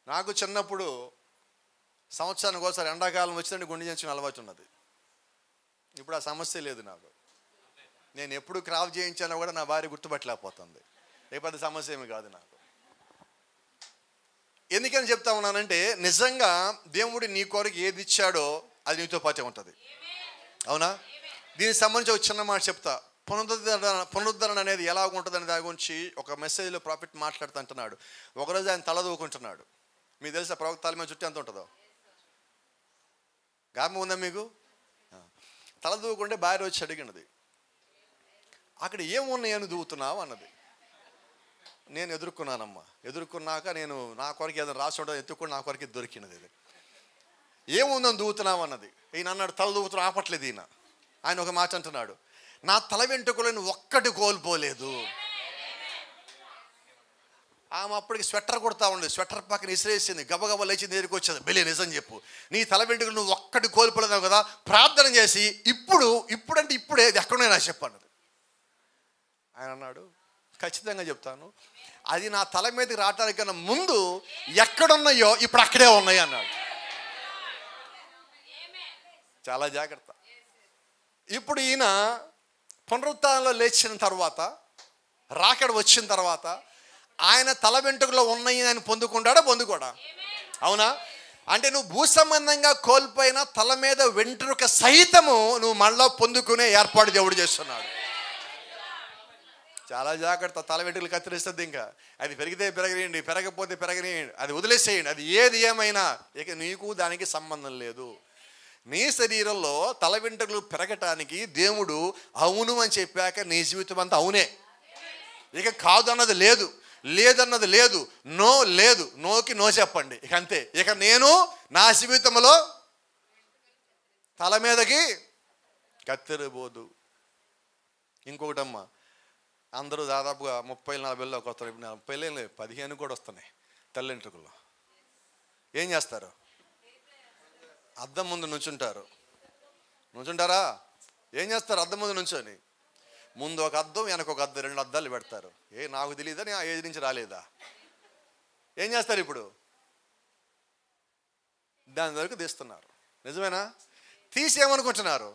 Speaker 2: నాకు చిన్నప్పుడు సంవత్సరానికి ఒకసారి ఎండాకాలం వచ్చిందంటే గుండు చేయించిన అలవాటు ఉన్నది. ఇప్పుడు ఆ సమస్య లేదు నాకు. నేను ఎప్పుడు క్రాఫ్ చేయించానో కూడా నా భార్య గుర్తుపట్టలేకపోతుంది. ఏ పెద్ద సమస్య ఏమి కాదు నాకు. ఎందుకని చెప్తా ఉన్నానంటే నిజంగా దేవుడు నీ కొరకు ఏది ఇచ్చాడో అది నీతో పాటే ఉంటుంది. అవునా? దీనికి సంబంధించి ఒక చిన్న మాట చెప్తా. పునరుద్ధరణ అనేది ఎలా ఉంటుందని దాని గురించి ఒక మెసేజ్లో ప్రాఫిట్ మాట్లాడుతూ అంటున్నాడు. ఒకరోజు ఆయన తల దూకుంటున్నాడు. మీకు తెలుసా ప్రవక్త తల మీద చుట్టూ ఎంత ఉంటుందో? జ్ఞాపకం ఉందా మీకు? తల దూకుంటే భార్య వచ్చి అడిగినది, అక్కడ ఏమున్నాయని దూవుతున్నావు అన్నది. నేను ఎదుర్కొన్నానమ్మా. ఎదుర్కొన్నాక నేను నా కొరకు ఏదైనా రాసి ఉండదు ఎత్తుకుని నా కొరకు దొరికినది. ఇది ఏముందని దూవుతున్నావు అన్నది. ఈయన అన్నాడు, తల దూవుతున్నా ఆపట్లేదు ఈయన. ఆయన ఒక మాట అంటున్నాడు, నా తల వెంట్రుకలను ఒక్కటి కోల్పోలేదు. ఆమె అప్పటికి స్వెటర్ కొడతా ఉండేది. స్వెటర్ పక్కన ఇసిరేసింది, గబగబ లేచి దగ్గరికి వచ్చేది. బెలే నిజం చెప్పు, నీ తల వెంట్రుకలు నువ్వు ఒక్కటి కోల్పోలేదావు కదా, ప్రార్థన చేసి ఇప్పుడంటే ఇప్పుడే ఎక్కడనే నా చెప్పన్నది. ఆయన అన్నాడు, ఖచ్చితంగా చెప్తాను, అది నా తల మీదకి రావటానికన్నా ముందు ఎక్కడున్నాయో ఇప్పుడు అక్కడే ఉన్నాయి అన్నాడు. చాలా జాగ్రత్త. ఇప్పుడు ఈయన పునరుత్థానంలో లేచిన తర్వాత, రాకడ వచ్చిన తర్వాత ఆయన తల వెంట్రుకలో ఉన్నాయి ఆయన పొందుకోడా? అవునా? అంటే నువ్వు భూ సంబంధంగా కోల్పోయిన తల మీద వెంట్రుక సహితము నువ్వు మళ్ళా పొందుకునే ఏర్పాటు దేవుడు చేస్తున్నాడు. చాలా జాగ్రత్త. తల వెంట్రుకలు కత్తిరిస్తుంది. ఇంకా అది పెరిగితే పెరగనియండి, పెరగకపోతే పెరగనియండి, అది వదిలేసేయండి. అది ఏది ఏమైనా ఇక నీకు దానికి సంబంధం లేదు. నీ శరీరంలో తల వెంట్రుకలు పెరగటానికి దేవుడు అవును అని చెప్పాక నీ జీవితం అంతా అవునే. ఇక కాదు అన్నది లేదు, లేదన్నది లేదు, నో లేదు. నోకి నో చెప్పండి ఇక అంతే. ఇక నేను నా జీవితంలో తల మీదకి కత్తిరబోదు. ఇంకొకటమ్మా, అందరూ దాదాపుగా 30-40 వస్తారు. 30 15 కూడా వస్తున్నాయి తల్లి వెంట్రుకల్లో. ఏం చేస్తారు? అద్దం ముందు నుంచుంటారా? ఏం చేస్తారు? అద్దం ముందు నుంచొని ముందు ఒక అద్దం, వెనక ఒక అద్దం, 2 అద్దాలు పెడతారు. నాకు తెలియదని ఆ ఏజ్ నుంచి రాలేదా? ఏం చేస్తారు ఇప్పుడు? దాని వరకు తీస్తున్నారు. నిజమేనా? తీసి ఏమనుకుంటున్నారు?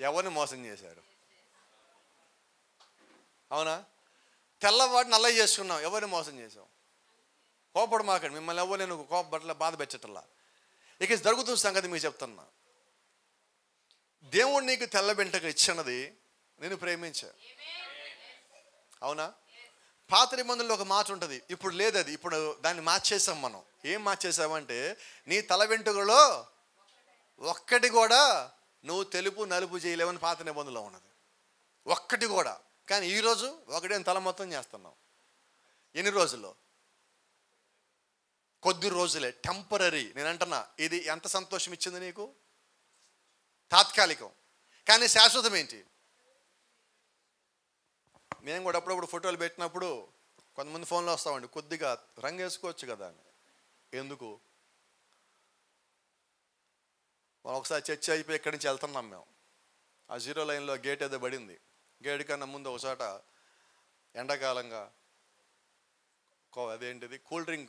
Speaker 2: ఎవరిని మోసం చేశారు? అవునా? తెల్లవాడిని నల్లయ్య చేసుకున్నాం. ఎవరిని మోసం చేసాం? కోపడు మాకండి, మిమ్మల్ని ఎవరు నేను కోపట్ల బాధ పెట్టట్లా. ఇక జరుగుతున్న సంగతి మీకు చెప్తున్నా. దేవుడు నీకు తెల్ల వెంట్రుక ఇచ్చినది నేను ప్రేమించా. అవునా? పాత నిబంధనలో ఒక మాట ఉంటుంది, ఇప్పుడు లేదు. అది ఇప్పుడు దాన్ని మార్చేసాం మనం. ఏం మార్చేసామంటే నీ తల వెంట్రుకలో ఒక్కటి కూడా నువ్వు తెలుపు నలుపు చేయలేవని పాత నిబంధనలో ఉన్నది. ఒక్కటి కూడా. కానీ ఈరోజు ఒకటే తల మొత్తం చేస్తున్నాం. ఎన్ని రోజుల్లో? కొద్ది రోజులే, టెంపరీ. నేను అంటున్నా, ఇది ఎంత సంతోషం ఇచ్చింది నీకు? తాత్కాలికం. కానీ శాశ్వతం ఏంటి? మేము కూడా అప్పుడప్పుడు ఫోటోలు పెట్టినప్పుడు కొంతమంది ఫోన్లో వస్తామండి, కొద్దిగా రంగు వేసుకోవచ్చు కదా అని. ఎందుకు? ఒకసారి చర్చ అయిపోయి ఇక్కడి నుంచి వెళ్తున్నాం మేము. ఆ 0 లైన్లో గేట్ ఏదో పడింది. గేట్ కన్నా ముందు ఒకసాట ఎండాకాలంగా అదేంటిది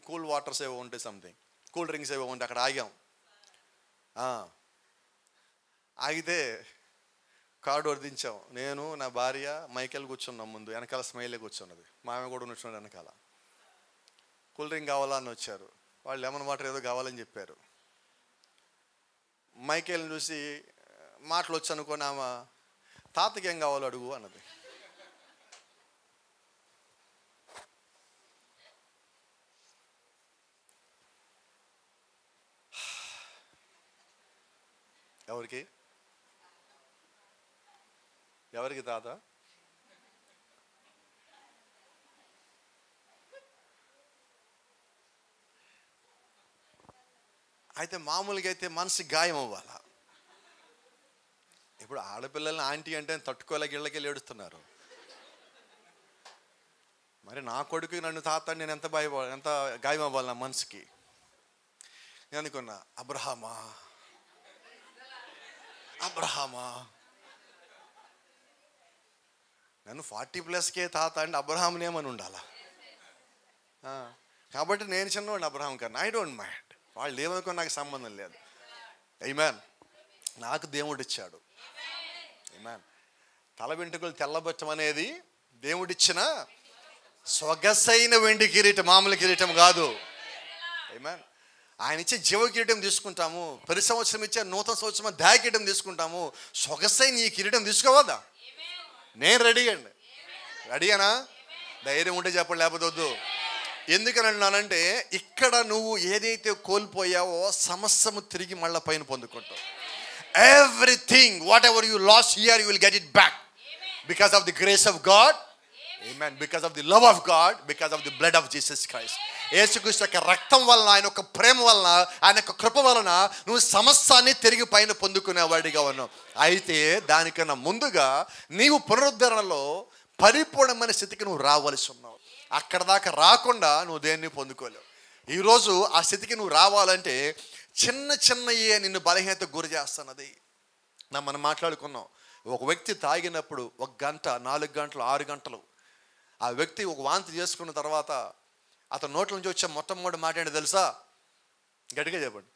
Speaker 2: కూల్ వాటర్స్ ఏవో ఉంటాయి, సంథింగ్ కూల్ డ్రింక్స్ ఏవో ఉంటాయి. అక్కడ ఆగాం. ఆగితే కార్డు వర్దించాం. నేను, నా భార్య, మైకేల్ కూర్చున్నాం ముందు, వెనకాల స్మైలే కూర్చున్నది, మామే కూడా కూర్చున్నాడు వెనకాల. కూల్ డ్రింక్ కావాలా అని వచ్చారు వాళ్ళు, లెమన్ వాటర్ ఏదో కావాలని చెప్పారు. మైకేల్ని చూసి మాటలు వచ్చి అనుకోని ఆమె, తాతకి ఏం కావాలో అడుగు అన్నది. ఎవరికి ఎవరికి తాత? అయితే మామూలుగా అయితే మనసుకి గాయం అవ్వాలా. ఇప్పుడు ఆడపిల్లల్ని ఆంటీ అంటే తట్టుకోలేక ఇళ్ళకి ఏడుస్తున్నారు. మరి నా కొడుకు నన్ను తాత నేను ఎంత గాయం అవ్వాలి నా మనసుకి. నేను అనుకున్నా, అబ్రహామా నన్ను 40+కే తాత అంటే అబ్రహాంనేమని ఉండాలా. కాబట్టి నేను చిన్నవాడిని అబ్రహాం కన్నా. ఐ డోంట్ మైండ్, వాళ్ళు ఏమనుకుని నాకు సంబంధం లేదు. ఆమేన్. నాకు దేవుడు ఇచ్చాడు. ఆమేన్. తల వెంట్రుకలు తెల్లబట్టం అనేది దేవుడిచ్చిన సొగసైన వెండి కిరీటం, మామూలు కిరీటం కాదు. ఆమేన్. ఆయన ఇచ్చే జీవ కిరీటం తీసుకుంటాము, ప్రతి సంవత్సరం ఇచ్చే నూతన సంవత్సరం దయా కిరీటం తీసుకుంటాము. సొగసైన ఈ కిరీటం తీసుకోవద్దా? నేను రెడీ అండి. రెడీనా? ధైర్యం ఉంటే చెప్పండి, లేకపోతే వద్దు. ఎందుకని అన్నానంటే, ఇక్కడ నువ్వు ఏదైతే కోల్పోయావో సమస్తము తిరిగి మళ్ళీ పైన పొందుకుంటావు. Everything whatever you lost here you will get it back because of the grace of God. Amen. Because of the love of God, because of the blood of Jesus Christ. యేసుక్రీస్తు యొక్క రక్తం వలన, ఆయన యొక్క ప్రేమ వలన, ఆయన యొక్క కృప వలన నువ్వు సమస్తాన్ని తిరిగి పైన పొందుకునేవాడిగా ఉన్నావు. అయితే దానికన్నా ముందుగా నీవు పునరుద్ధరణలో పరిపూర్ణమైన స్థితికి నువ్వు రావాల్సి ఉన్నావు. అక్కడ దాకా రాకుండా నువ్వు దేన్ని పొందుకోలేవు. ఈరోజు ఆ స్థితికి నువ్వు రావాలంటే చిన్నయే నిన్ను బలహీనతకు గురి చేస్తున్నది. మనం మాట్లాడుకున్నాం, ఒక వ్యక్తి తాగినప్పుడు 1 గంట, 4 గంటలు, 6 గంటలు ఆ వ్యక్తి ఒక వాంతి చేసుకున్న తర్వాత అతని నోట్ల నుంచి వచ్చే మొట్టమొదటి మాట ఏంటో తెలుసా? గట్టిగా చెప్పండి,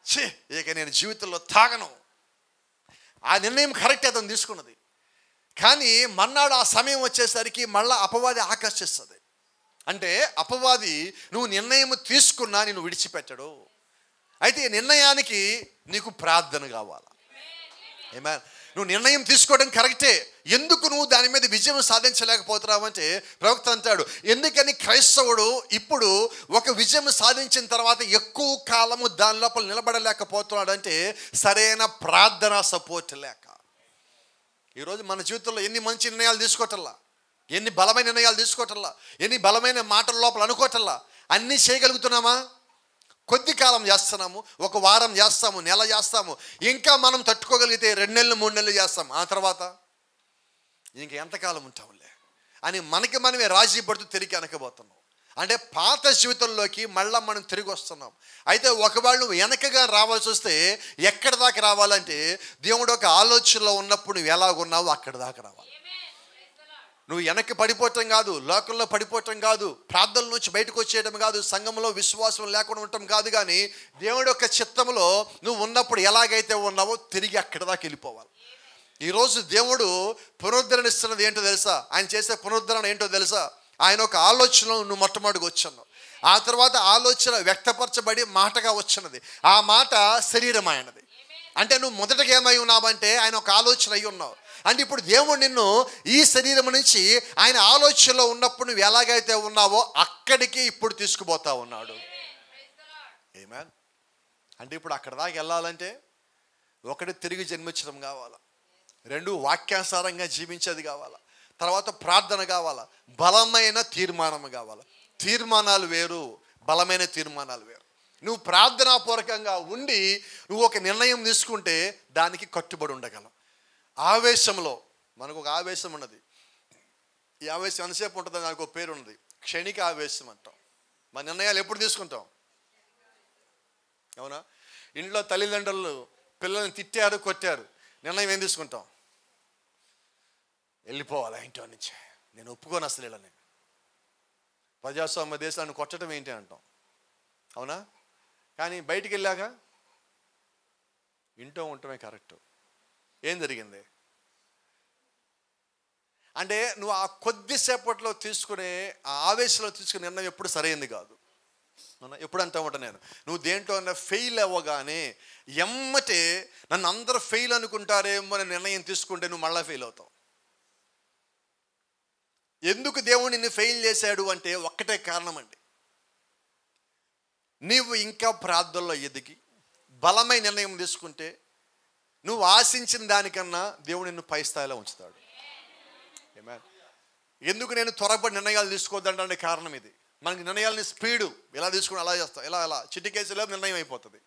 Speaker 2: ఛీ ఇక నేను జీవితంలో తాగను. ఆ నిర్ణయం కరెక్ట్ అతను తీసుకున్నది. కానీ మన్నాడు ఆ సమయం వచ్చేసరికి మళ్ళీ అపవాది ఆకర్షిస్తుంది. అంటే అపవాది నువ్వు నిర్ణయం తీసుకున్నా నేను విడిచిపెట్టడు. అయితే ఈ నిర్ణయానికి నీకు ప్రార్థన కావాలి. ఆమేన్. నువ్వు నిర్ణయం తీసుకోవడం కరెక్టే. ఎందుకు నువ్వు దాని మీద విజయం సాధించలేకపోతున్నావు అంటే ప్రవక్త అంటాడు, ఎందుకని క్రైస్తవుడు ఇప్పుడు ఒక విజయం సాధించిన తర్వాత ఎక్కువ కాలము దాని లోపల నిలబడలేకపోతున్నాడు అంటే సరైన ప్రార్థన సపోర్ట్ లేక. ఈరోజు మన జీవితంలో ఎన్ని మంచి నిర్ణయాలు తీసుకోవటల్లా, ఎన్ని బలమైన నిర్ణయాలు తీసుకోవటల్లా, ఎన్ని బలమైన మాటల లోపల అనుకోవటల్లా, అన్నీ చేయగలుగుతున్నామా? కొద్ది కాలం చేస్తున్నాము, 1 వారం చేస్తాము, నెల చేస్తాము, ఇంకా మనం తట్టుకోగలిగితే 2 నెలలు 3 నెలలు చేస్తాం. ఆ తర్వాత ఇంక ఎంతకాలం ఉంటాములే అని మనకి మనమే రాజీ పడుతూ తిరిగి వెనకబోతున్నాం. అంటే పాత జీవితంలోకి మళ్ళీ మనం తిరిగి వస్తున్నాం. అయితే ఒకవేళ నువ్వు వెనకగా రావాల్సి వస్తే ఎక్కడి దాకా రావాలంటే దేవుడు ఒక ఆలోచనలో ఉన్నప్పుడు నువ్వు ఎలాగున్నావో అక్కడి దాకా రావాలి. నువ్వు వెనక్కి పడిపోవటం కాదు, లోకంలో పడిపోవటం కాదు, ప్రార్థనల నుంచి బయటకు వచ్చేయడం కాదు, సంఘంలో విశ్వాసం లేకుండా ఉండటం కాదు, కానీ దేవుడి యొక్క చిత్తంలో నువ్వు ఉన్నప్పుడు ఎలాగైతే ఉన్నావో తిరిగి అక్కడి దాకా వెళ్ళిపోవాలి. ఈరోజు దేవుడు పునరుద్ధరణ ఇస్తున్నది ఏంటో తెలుసా? ఆయన చేసే పునరుద్ధరణ ఏంటో తెలుసా? ఆయన ఒక ఆలోచనలో నువ్వు మొట్టమొదటిగా వచ్చావు. ఆ తర్వాత ఆలోచన వ్యక్తపరచబడి మాటగా వచ్చినది. ఆ మాట శరీరం అయినది. అంటే నువ్వు మొదటగా ఏమై ఉన్నావంటే ఆయన ఒక ఆలోచన అయి ఉన్నావు. అంటే ఇప్పుడు దేవుడు నిన్ను ఈ శరీరం నుంచి ఆయన ఆలోచనలో ఉన్నప్పుడు నువ్వు ఎలాగైతే ఉన్నావో అక్కడికి ఇప్పుడు తీసుకుపోతా ఉన్నాడు. ఆమేన్. అంటే ఇప్పుడు అక్కడ దాకా వెళ్ళాలంటే 1 తిరిగి జన్మించడం కావాలా, 2 వాక్యానుసారంగా జీవించేది కావాలా, తర్వాత ప్రార్థన కావాలా, బలమైన తీర్మానం కావాలా. తీర్మానాలు వేరు, బలమైన తీర్మానాలు వేరు. నువ్వు ప్రార్థనాపూర్వకంగా ఉండి నువ్వు ఒక నిర్ణయం తీసుకుంటే దానికి కట్టుబడి ఉండగలవు. ఆవేశంలో మనకు ఒక ఆవేశం ఉన్నది. ఈ ఆవేశం ఎంతసేపు ఉంటుందో దానికి ఒక పేరు ఉన్నది, క్షణిక ఆవేశం అంటాం. మన నిర్ణయాలు ఎప్పుడు తీసుకుంటాం? అవునా? ఇంట్లో తల్లిదండ్రులు పిల్లల్ని తిట్టారు, కొట్టారు, నిర్ణయం ఏం తీసుకుంటాం? వెళ్ళిపోవాలా ఇంట్లో నుంచి, నేను ఒప్పుకోను అసలు వీళ్ళని, ప్రజాస్వామ్య దేశాన్ని కొట్టడం ఏంటి అంటాం. అవునా? కానీ బయటికి వెళ్ళాక ఇంట్లో ఉండటమే కరెక్ట్. ఏం జరిగింది అంటే నువ్వు ఆ కొద్దిసేపట్లో తీసుకునే ఆ ఆవేశంలో తీసుకునే నిర్ణయం ఎప్పుడు సరైనది కాదు. ఎప్పుడు అంటా ఉంటాను నేను, నువ్వు దేంట్లో ఫెయిల్ అవ్వగానే ఎమ్మటే నన్ను అందరూ ఫెయిల్ అనుకుంటారేమో అని నిర్ణయం తీసుకుంటే నువ్వు మళ్ళీ ఫెయిల్ అవుతావు. ఎందుకు దేవుడు నిన్ను ఫెయిల్ చేశాడు అంటే ఒక్కటే కారణం అండి, నీవు ఇంకా ప్రార్థనలో ఎదిగి బలమైన నిర్ణయం తీసుకుంటే నువ్వు ఆశించిన దానికన్నా దేవుడు నిన్ను పై స్థాయిలో ఉంచుతాడు. ఎందుకు నేను త్వరపడి నిర్ణయాలు తీసుకోవద్దంటే కారణం ఇది. మనకి నిర్ణయాలని స్పీడు ఎలా తీసుకుని అలా చేస్తాం, ఎలా చిటికేసులో నిర్ణయం అయిపోతుంది.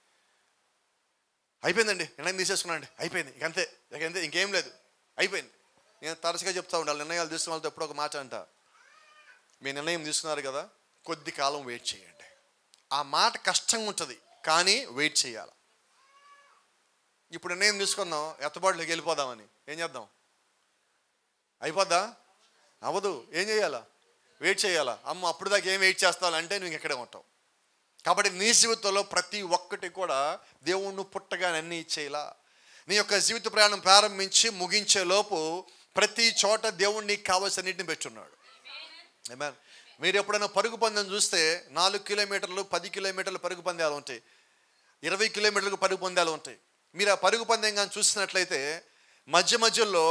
Speaker 2: అయిపోయిందండి, నిర్ణయం తీసేసుకున్నాండి, అయిపోయింది, ఇంకంతే ఇంకేం లేదు, అయిపోయింది. నేను తరచుగా చెప్తా ఉండాలి, నిర్ణయాలు తీసుకున్న వాళ్ళతో ఎప్పుడో ఒక మాట అంట, మీ నిర్ణయం తీసుకున్నారు కదా కొద్ది కాలం వెయిట్ చేయండి. ఆ మాట కష్టంగా ఉంటుంది కానీ వెయిట్ చేయాలి. ఇప్పుడు నిర్ణయం తీసుకుందాం ఎత్తబాటులోకి వెళ్ళిపోదామని, ఏం చేద్దాం? అయిపోద్దా? అవ్వదు. ఏం చేయాలా? వెయిట్ చేయాలా? అమ్మ అప్పుడు దాకా ఏం వెయిట్ చేస్తావంటే నువ్వు ఎక్కడే ఉంటావు. కాబట్టి నీ జీవితంలో ప్రతి ఒక్కటి కూడా దేవుణ్ణి పుట్టగానే అన్నీ ఇచ్చేలా, నీ యొక్క జీవిత ప్రయాణం ప్రారంభించి ముగించే లోపు ప్రతి చోట దేవుడు నీకు కావాల్సినన్నింటిని పెట్టున్నాడు. ఆమేన్. మీరు ఎప్పుడైనా పరుగు పందెం చూస్తే 4 కిలోమీటర్లు 10 కిలోమీటర్లు పరుగు పందాలు ఉంటాయి, 20 కిలోమీటర్లకు పరుగు పందాలు ఉంటాయి. మీరు ఆ పరుగు పందెం కానీ చూసినట్లయితే మధ్యలో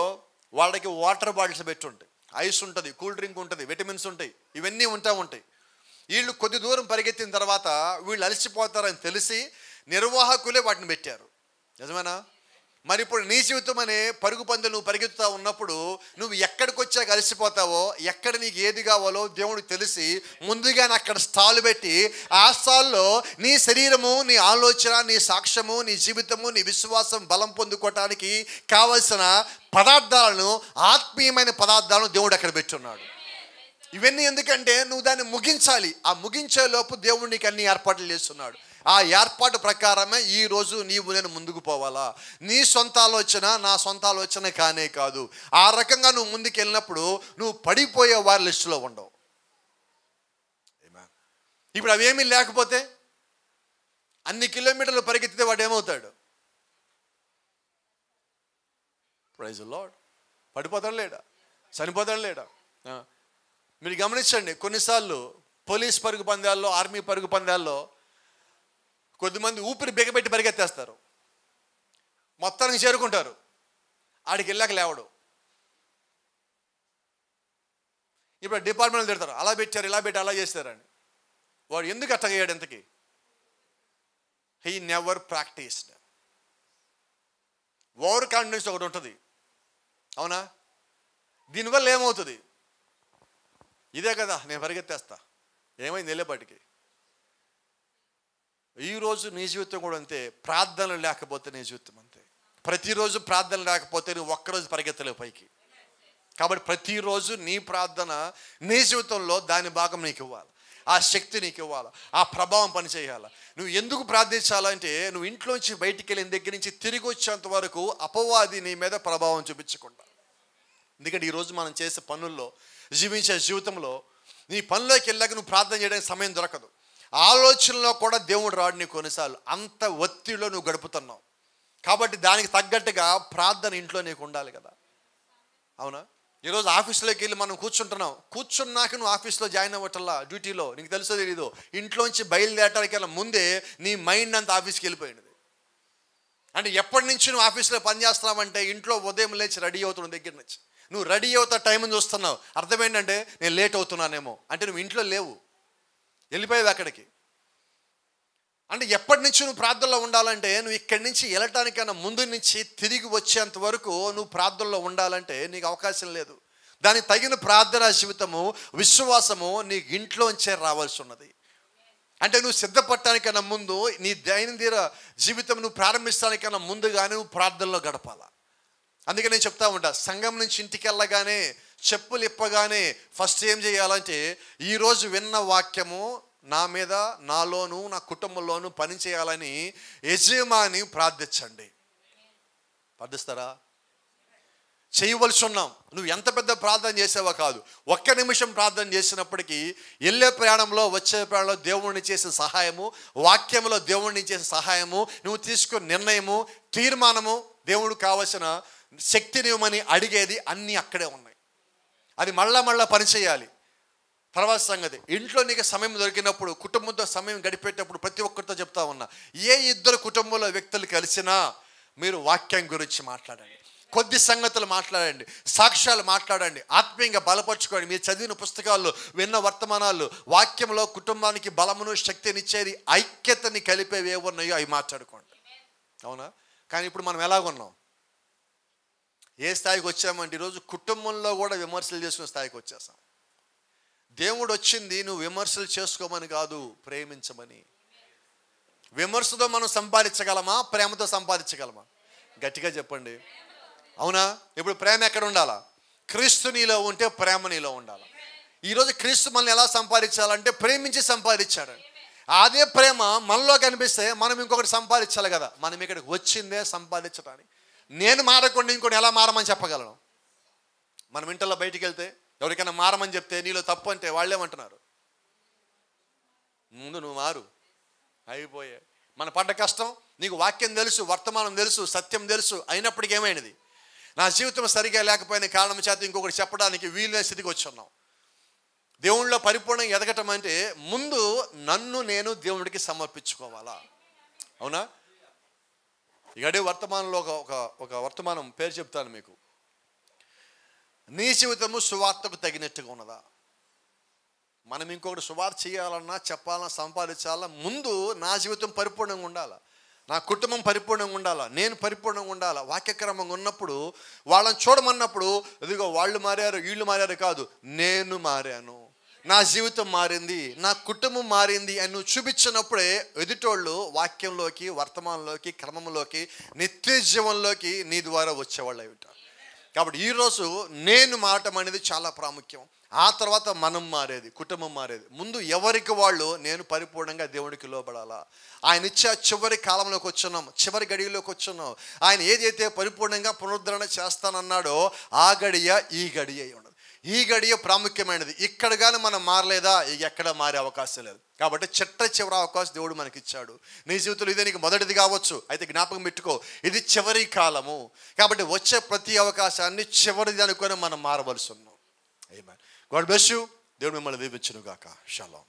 Speaker 2: వాళ్ళకి వాటర్ బాటిల్స్ పెట్టి ఉంటాయి, ఐస్ ఉంటుంది, కూల్ డ్రింక్ ఉంటుంది, విటమిన్స్ ఉంటాయి, ఇవన్నీ ఉంటాయి. వీళ్ళు కొద్ది దూరం పరిగెత్తిన తర్వాత వీళ్ళు అలసిపోతారని తెలిసి నిర్వాహకులే వాటిని పెట్టారు. నిజమేనా? మరి ఇప్పుడు నీ జీవితం అనే పరుగు పందెం నువ్వు పరిగెత్తుతా ఉన్నప్పుడు నువ్వు ఎక్కడికి వచ్చాక అలసిపోతావో, ఎక్కడ నీకు ఏది కావాలో దేవుడికి తెలిసి ముందుగానే అక్కడ స్టాల్ పెట్టి ఆ స్టాల్లో నీ శరీరము, నీ ఆలోచన, నీ సాక్ష్యము, నీ జీవితము, నీ విశ్వాసం బలం పొందుకోవటానికి కావలసిన పదార్థాలను, ఆత్మీయమైన పదార్థాలను దేవుడు అక్కడ పెట్టున్నాడు. ఇవన్నీ ఎందుకంటే నువ్వు దాన్ని ముగించాలి. ఆ ముగించే లోపు దేవుడు నీకు అన్ని ఏర్పాట్లు చేస్తున్నాడు. ఆ ఏర్పాటు ప్రకారమే ఈరోజు నేను ముందుకు పోవాలా. నీ సొంత ఆలోచన నా సొంత ఆలోచన కానే కాదు. ఆ రకంగా నువ్వు ముందుకు వెళ్ళినప్పుడు నువ్వు పడిపోయే వారి లిస్టులో ఉండవు. ఇప్పుడు అవేమీ లేకపోతే అన్ని కిలోమీటర్లు పరిగెత్తితే వాడు ఏమవుతాడు? Praise the lord. పడిపోతాడు లేడా? చనిపోతాడు లేడా? మీరు గమనించండి, కొన్నిసార్లు పోలీస్ పరుగు పందాల్లో, ఆర్మీ పరుగు పందాల్లో కొద్దిమంది ఊపిరి బిగబెట్టి పరిగెత్తేస్తారు, మొత్తానికి చేరుకుంటారు, ఆడికి వెళ్ళాక లేవడు. ఇప్పుడు డిపార్ట్మెంట్లు తిడతారు, అలా పెట్టారు, ఇలా పెట్టి అలా చేస్తారని. వాడు ఎందుకు అట్టగయ్యాడు? ఎంతకి he never practised. Over confidence ఒకటి ఉంటుంది, అవునా? దీనివల్ల ఏమవుతుంది? ఇదే కదా, నేను పరిగెత్తేస్తా, ఏమైంది వెళ్ళేపాటికి. ఈరోజు నీ జీవితం కూడా అంతే. ప్రార్థనలు లేకపోతే నీ జీవితం అంతే. ప్రతిరోజు ప్రార్థన లేకపోతే నువ్వు ఒక్కరోజు పరిగెత్తలేవు పైకి. కాబట్టి ప్రతిరోజు నీ ప్రార్థన నీ జీవితంలో దాని భాగం నీకు ఇవ్వాలి, ఆ శక్తి నీకు ఇవ్వాలి, ఆ ప్రభావం పనిచేయాలి. నువ్వు ఎందుకు ప్రార్థించాలంటే నువ్వు ఇంట్లోంచి బయటికి వెళ్ళిన దగ్గర నుంచి తిరిగి వచ్చేంత వరకు అపవాది నీ మీద ప్రభావం చూపించకుండా. ఎందుకంటే ఈరోజు మనం చేసే పనుల్లో, జీవించే జీవితంలో నీ పనిలోకి వెళ్ళాక నువ్వు ప్రార్థన చేయడానికి సమయం దొరకదు. ఆలోచనలో కూడా దేవుడు రాడు నీ కొన్నిసార్లు, అంత ఒత్తిడిలో నువ్వు గడుపుతున్నావు. కాబట్టి దానికి తగ్గట్టుగా ప్రార్థన ఇంట్లో నీకు ఉండాలి కదా, అవునా? ఈరోజు ఆఫీస్లోకి వెళ్ళి మనం కూర్చున్నాక నువ్వు ఆఫీస్లో జాయిన్ అవ్వటల్లా, డ్యూటీలో నీకు తెలుసో తెలీదు, ఇంట్లోంచి బయలుదేరటానికల్లా ముందే నీ మైండ్ అంతా ఆఫీస్కి వెళ్ళిపోయినది. అంటే ఎప్పటి నుంచి నువ్వు ఆఫీస్లో పనిచేస్తున్నావంటే ఇంట్లో ఉదయం లేచి రెడీ అవుతున్న దగ్గర నుంచి నువ్వు రెడీ అవుతా టైంని చూస్తున్నావు. అర్థం ఏంటంటే నేను లేట్ అవుతున్నానేమో, అంటే నువ్వు ఇంట్లో లేవు, వెళ్ళిపోయేది అక్కడికి. అంటే ఎప్పటి నుంచి నువ్వు ప్రార్థనలో ఉండాలంటే నువ్వు ఇక్కడి నుంచి వెళ్ళటానికన్నా ముందు నుంచి తిరిగి వచ్చేంత వరకు నువ్వు ప్రార్థనలో ఉండాలంటే నీకు అవకాశం లేదు. దానికి తగిన ప్రార్థనా జీవితము, విశ్వాసము నీ ఇంట్లోంచే రావాల్సి ఉన్నది. అంటే నువ్వు సిద్ధపడటానికన్నా ముందు, నీ దైనందిన జీవితం నువ్వు ప్రారంభించడానికన్నా ముందుగానే నువ్వు ప్రార్థనలో గడపాలా. అందుకే నేను చెప్తా ఉంటా, సంఘం నుంచి ఇంటికి వెళ్ళగానే, చెప్పులు ఇప్పగానే ఫస్ట్ ఏం చేయాలంటే ఈరోజు విన్న వాక్యము నా మీద, నాలోను, నా కుటుంబంలోను పని చేయాలని యజమాని ప్రార్థించండి. ప్రార్థిస్తారా? చేయవలసి ఉన్నాం. నువ్వు ఎంత పెద్ద ప్రార్థన చేసావో కాదు, ఒక్క నిమిషం ప్రార్థన చేసినప్పటికీ వెళ్ళే ప్రయాణంలో వచ్చే ప్రయాణంలో దేవుడిని చేసే సహాయము, వాక్యంలో దేవుడిని చేసే సహాయము, నువ్వు తీసుకున్న నిర్ణయము, తీర్మానము, దేవుడు కావలసిన శక్తిని ఇవ్వమని అడిగేది అన్నీ అక్కడే ఉన్నాయి. అది మళ్ళా పనిచేయాలి. తర్వాత సంగతి, ఇంట్లో నీకు సమయం దొరికినప్పుడు, కుటుంబంతో సమయం గడిపేటప్పుడు ప్రతి ఒక్కరితో చెప్తా ఉన్నా, ఏ ఇద్దరు కుటుంబంలో వ్యక్తులు కలిసినా మీరు వాక్యం గురించి మాట్లాడండి, కొద్ది సంగతులు మాట్లాడండి, సాక్ష్యాలు మాట్లాడండి, ఆత్మీయంగా బలపరచుకోండి. మీరు చదివిన పుస్తకాల్లో, విన్న వర్తమానాలు, వాక్యంలో కుటుంబానికి బలమును శక్తినిచ్చేది, ఐక్యతని కలిపేవి ఏమున్నాయో అవి మాట్లాడుకోండి. అవునా? కానీ ఇప్పుడు మనం ఎలాగున్నాం? ఏ స్థాయికి వచ్చామంటే ఈరోజు కుటుంబంలో కూడా విమర్శలు చేసుకునే స్థాయికి వచ్చేసాం. దేవుడు వచ్చింది నువ్వు విమర్శలు చేసుకోమని కాదు, ప్రేమించమని. విమర్శతో మనం సంపాదించగలమా, ప్రేమతో సంపాదించగలమా? గట్టిగా చెప్పండి. అవునా? ఇప్పుడు ప్రేమ ఎక్కడ ఉండాలా? క్రీస్తు నీలో ఉంటే ప్రేమ నీలో ఉండాలి. ఈరోజు క్రీస్తు మనల్ని ఎలా సంపాదించాలంటే ప్రేమించి సంపాదించాడు. అదే ప్రేమ మనలో కనిపిస్తే మనం ఇంకొకటి సంపాదించాలి కదా. మనం ఇక్కడికి వచ్చిందే సంపాదించడానికి. నేను మారకుండా ఇంకోటి ఎలా మారమని చెప్పగలను? మనం ఇంట్లో బయటికి వెళ్తే ఎవరికైనా మారమని చెప్తే నీలో తప్పు అంటే వాళ్ళేమంటున్నారు? ముందు నువ్వు మారు, అయిపోయా. మన పడ్డ కష్టం, నీకు వాక్యం తెలుసు, వర్తమానం తెలుసు, సత్యం తెలుసు, అయినప్పటికీ ఏమైనది? నా జీవితం సరిగా లేకపోయిన కారణం చేత ఇంకొకటి చెప్పడానికి వీలునే స్థితికి వచ్చున్నాం. దేవుళ్ళలో పరిపూర్ణంగా ఎదగటం అంటే ముందు నన్ను నేను దేవుడికి సమర్పించుకోవాలా. అవునా? ఇగడే వర్తమానంలో ఒక వర్తమానం పేరు చెప్తాను మీకు. నీ జీవితము సువార్తకు తగినట్టుగా ఉన్నదా? మనం ఇంకొకటి సువార్త చేయాలన్నా, చెప్పాలన్నా, సంపాదించాలన్నా ముందు నా జీవితం పరిపూర్ణంగా ఉండాలా, నా కుటుంబం పరిపూర్ణంగా ఉండాలా, నేను పరిపూర్ణంగా ఉండాలా. వాక్యక్రమంగా ఉన్నప్పుడు వాళ్ళని చూడమన్నప్పుడు ఇదిగో వాళ్ళు మారారు, వీళ్ళు మారారు కాదు, నేను మారాను, నా జీవితం మారింది, నా కుటుంబం మారింది అని నువ్వు చూపించినప్పుడే ఎదుటోళ్ళు వాక్యంలోకి, వర్తమానంలోకి, క్రమంలోకి, నిత్య జీవంలోకి నీ ద్వారా వచ్చేవాళ్ళు అయి ఉంటారు. కాబట్టి ఈరోజు నేను మారటం అనేది చాలా ప్రాముఖ్యం. ఆ తర్వాత మనం మారేది, కుటుంబం మారేది. ముందు ఎవరికి వాళ్ళు నేను పరిపూర్ణంగా దేవుడికి లోబడాలా. ఆయన ఇచ్చే చివరి కాలంలోకి వచ్చున్నాం, చివరి గడియలోకి వచ్చున్నాం. ఆయన ఏదైతే పరిపూర్ణంగా పునరుద్ధరణ చేస్తానన్నాడో ఆ గడియ ఈ గడియ ఉండదు. ఈ గడియ ప్రాముఖ్యమైనది. ఇక్కడ కానీ మనం మారలేదా ఇక ఎక్కడ మారే అవకాశం లేదు. కాబట్టి చివరి అవకాశం దేవుడు మనకి ఇచ్చాడు. నీ జీవితంలో ఇదే నీకు మొదటిది కావచ్చు, అయితే జ్ఞాపకం పెట్టుకో, ఇది చివరి కాలము. కాబట్టి వచ్చే ప్రతి అవకాశాన్ని చివరిది అనుకొని మనం మారవలసి ఉన్నాం. ఆమేన్. God bless you. దేవుడు మిమ్మల్ని దీవించును గాక. షాలోమ్.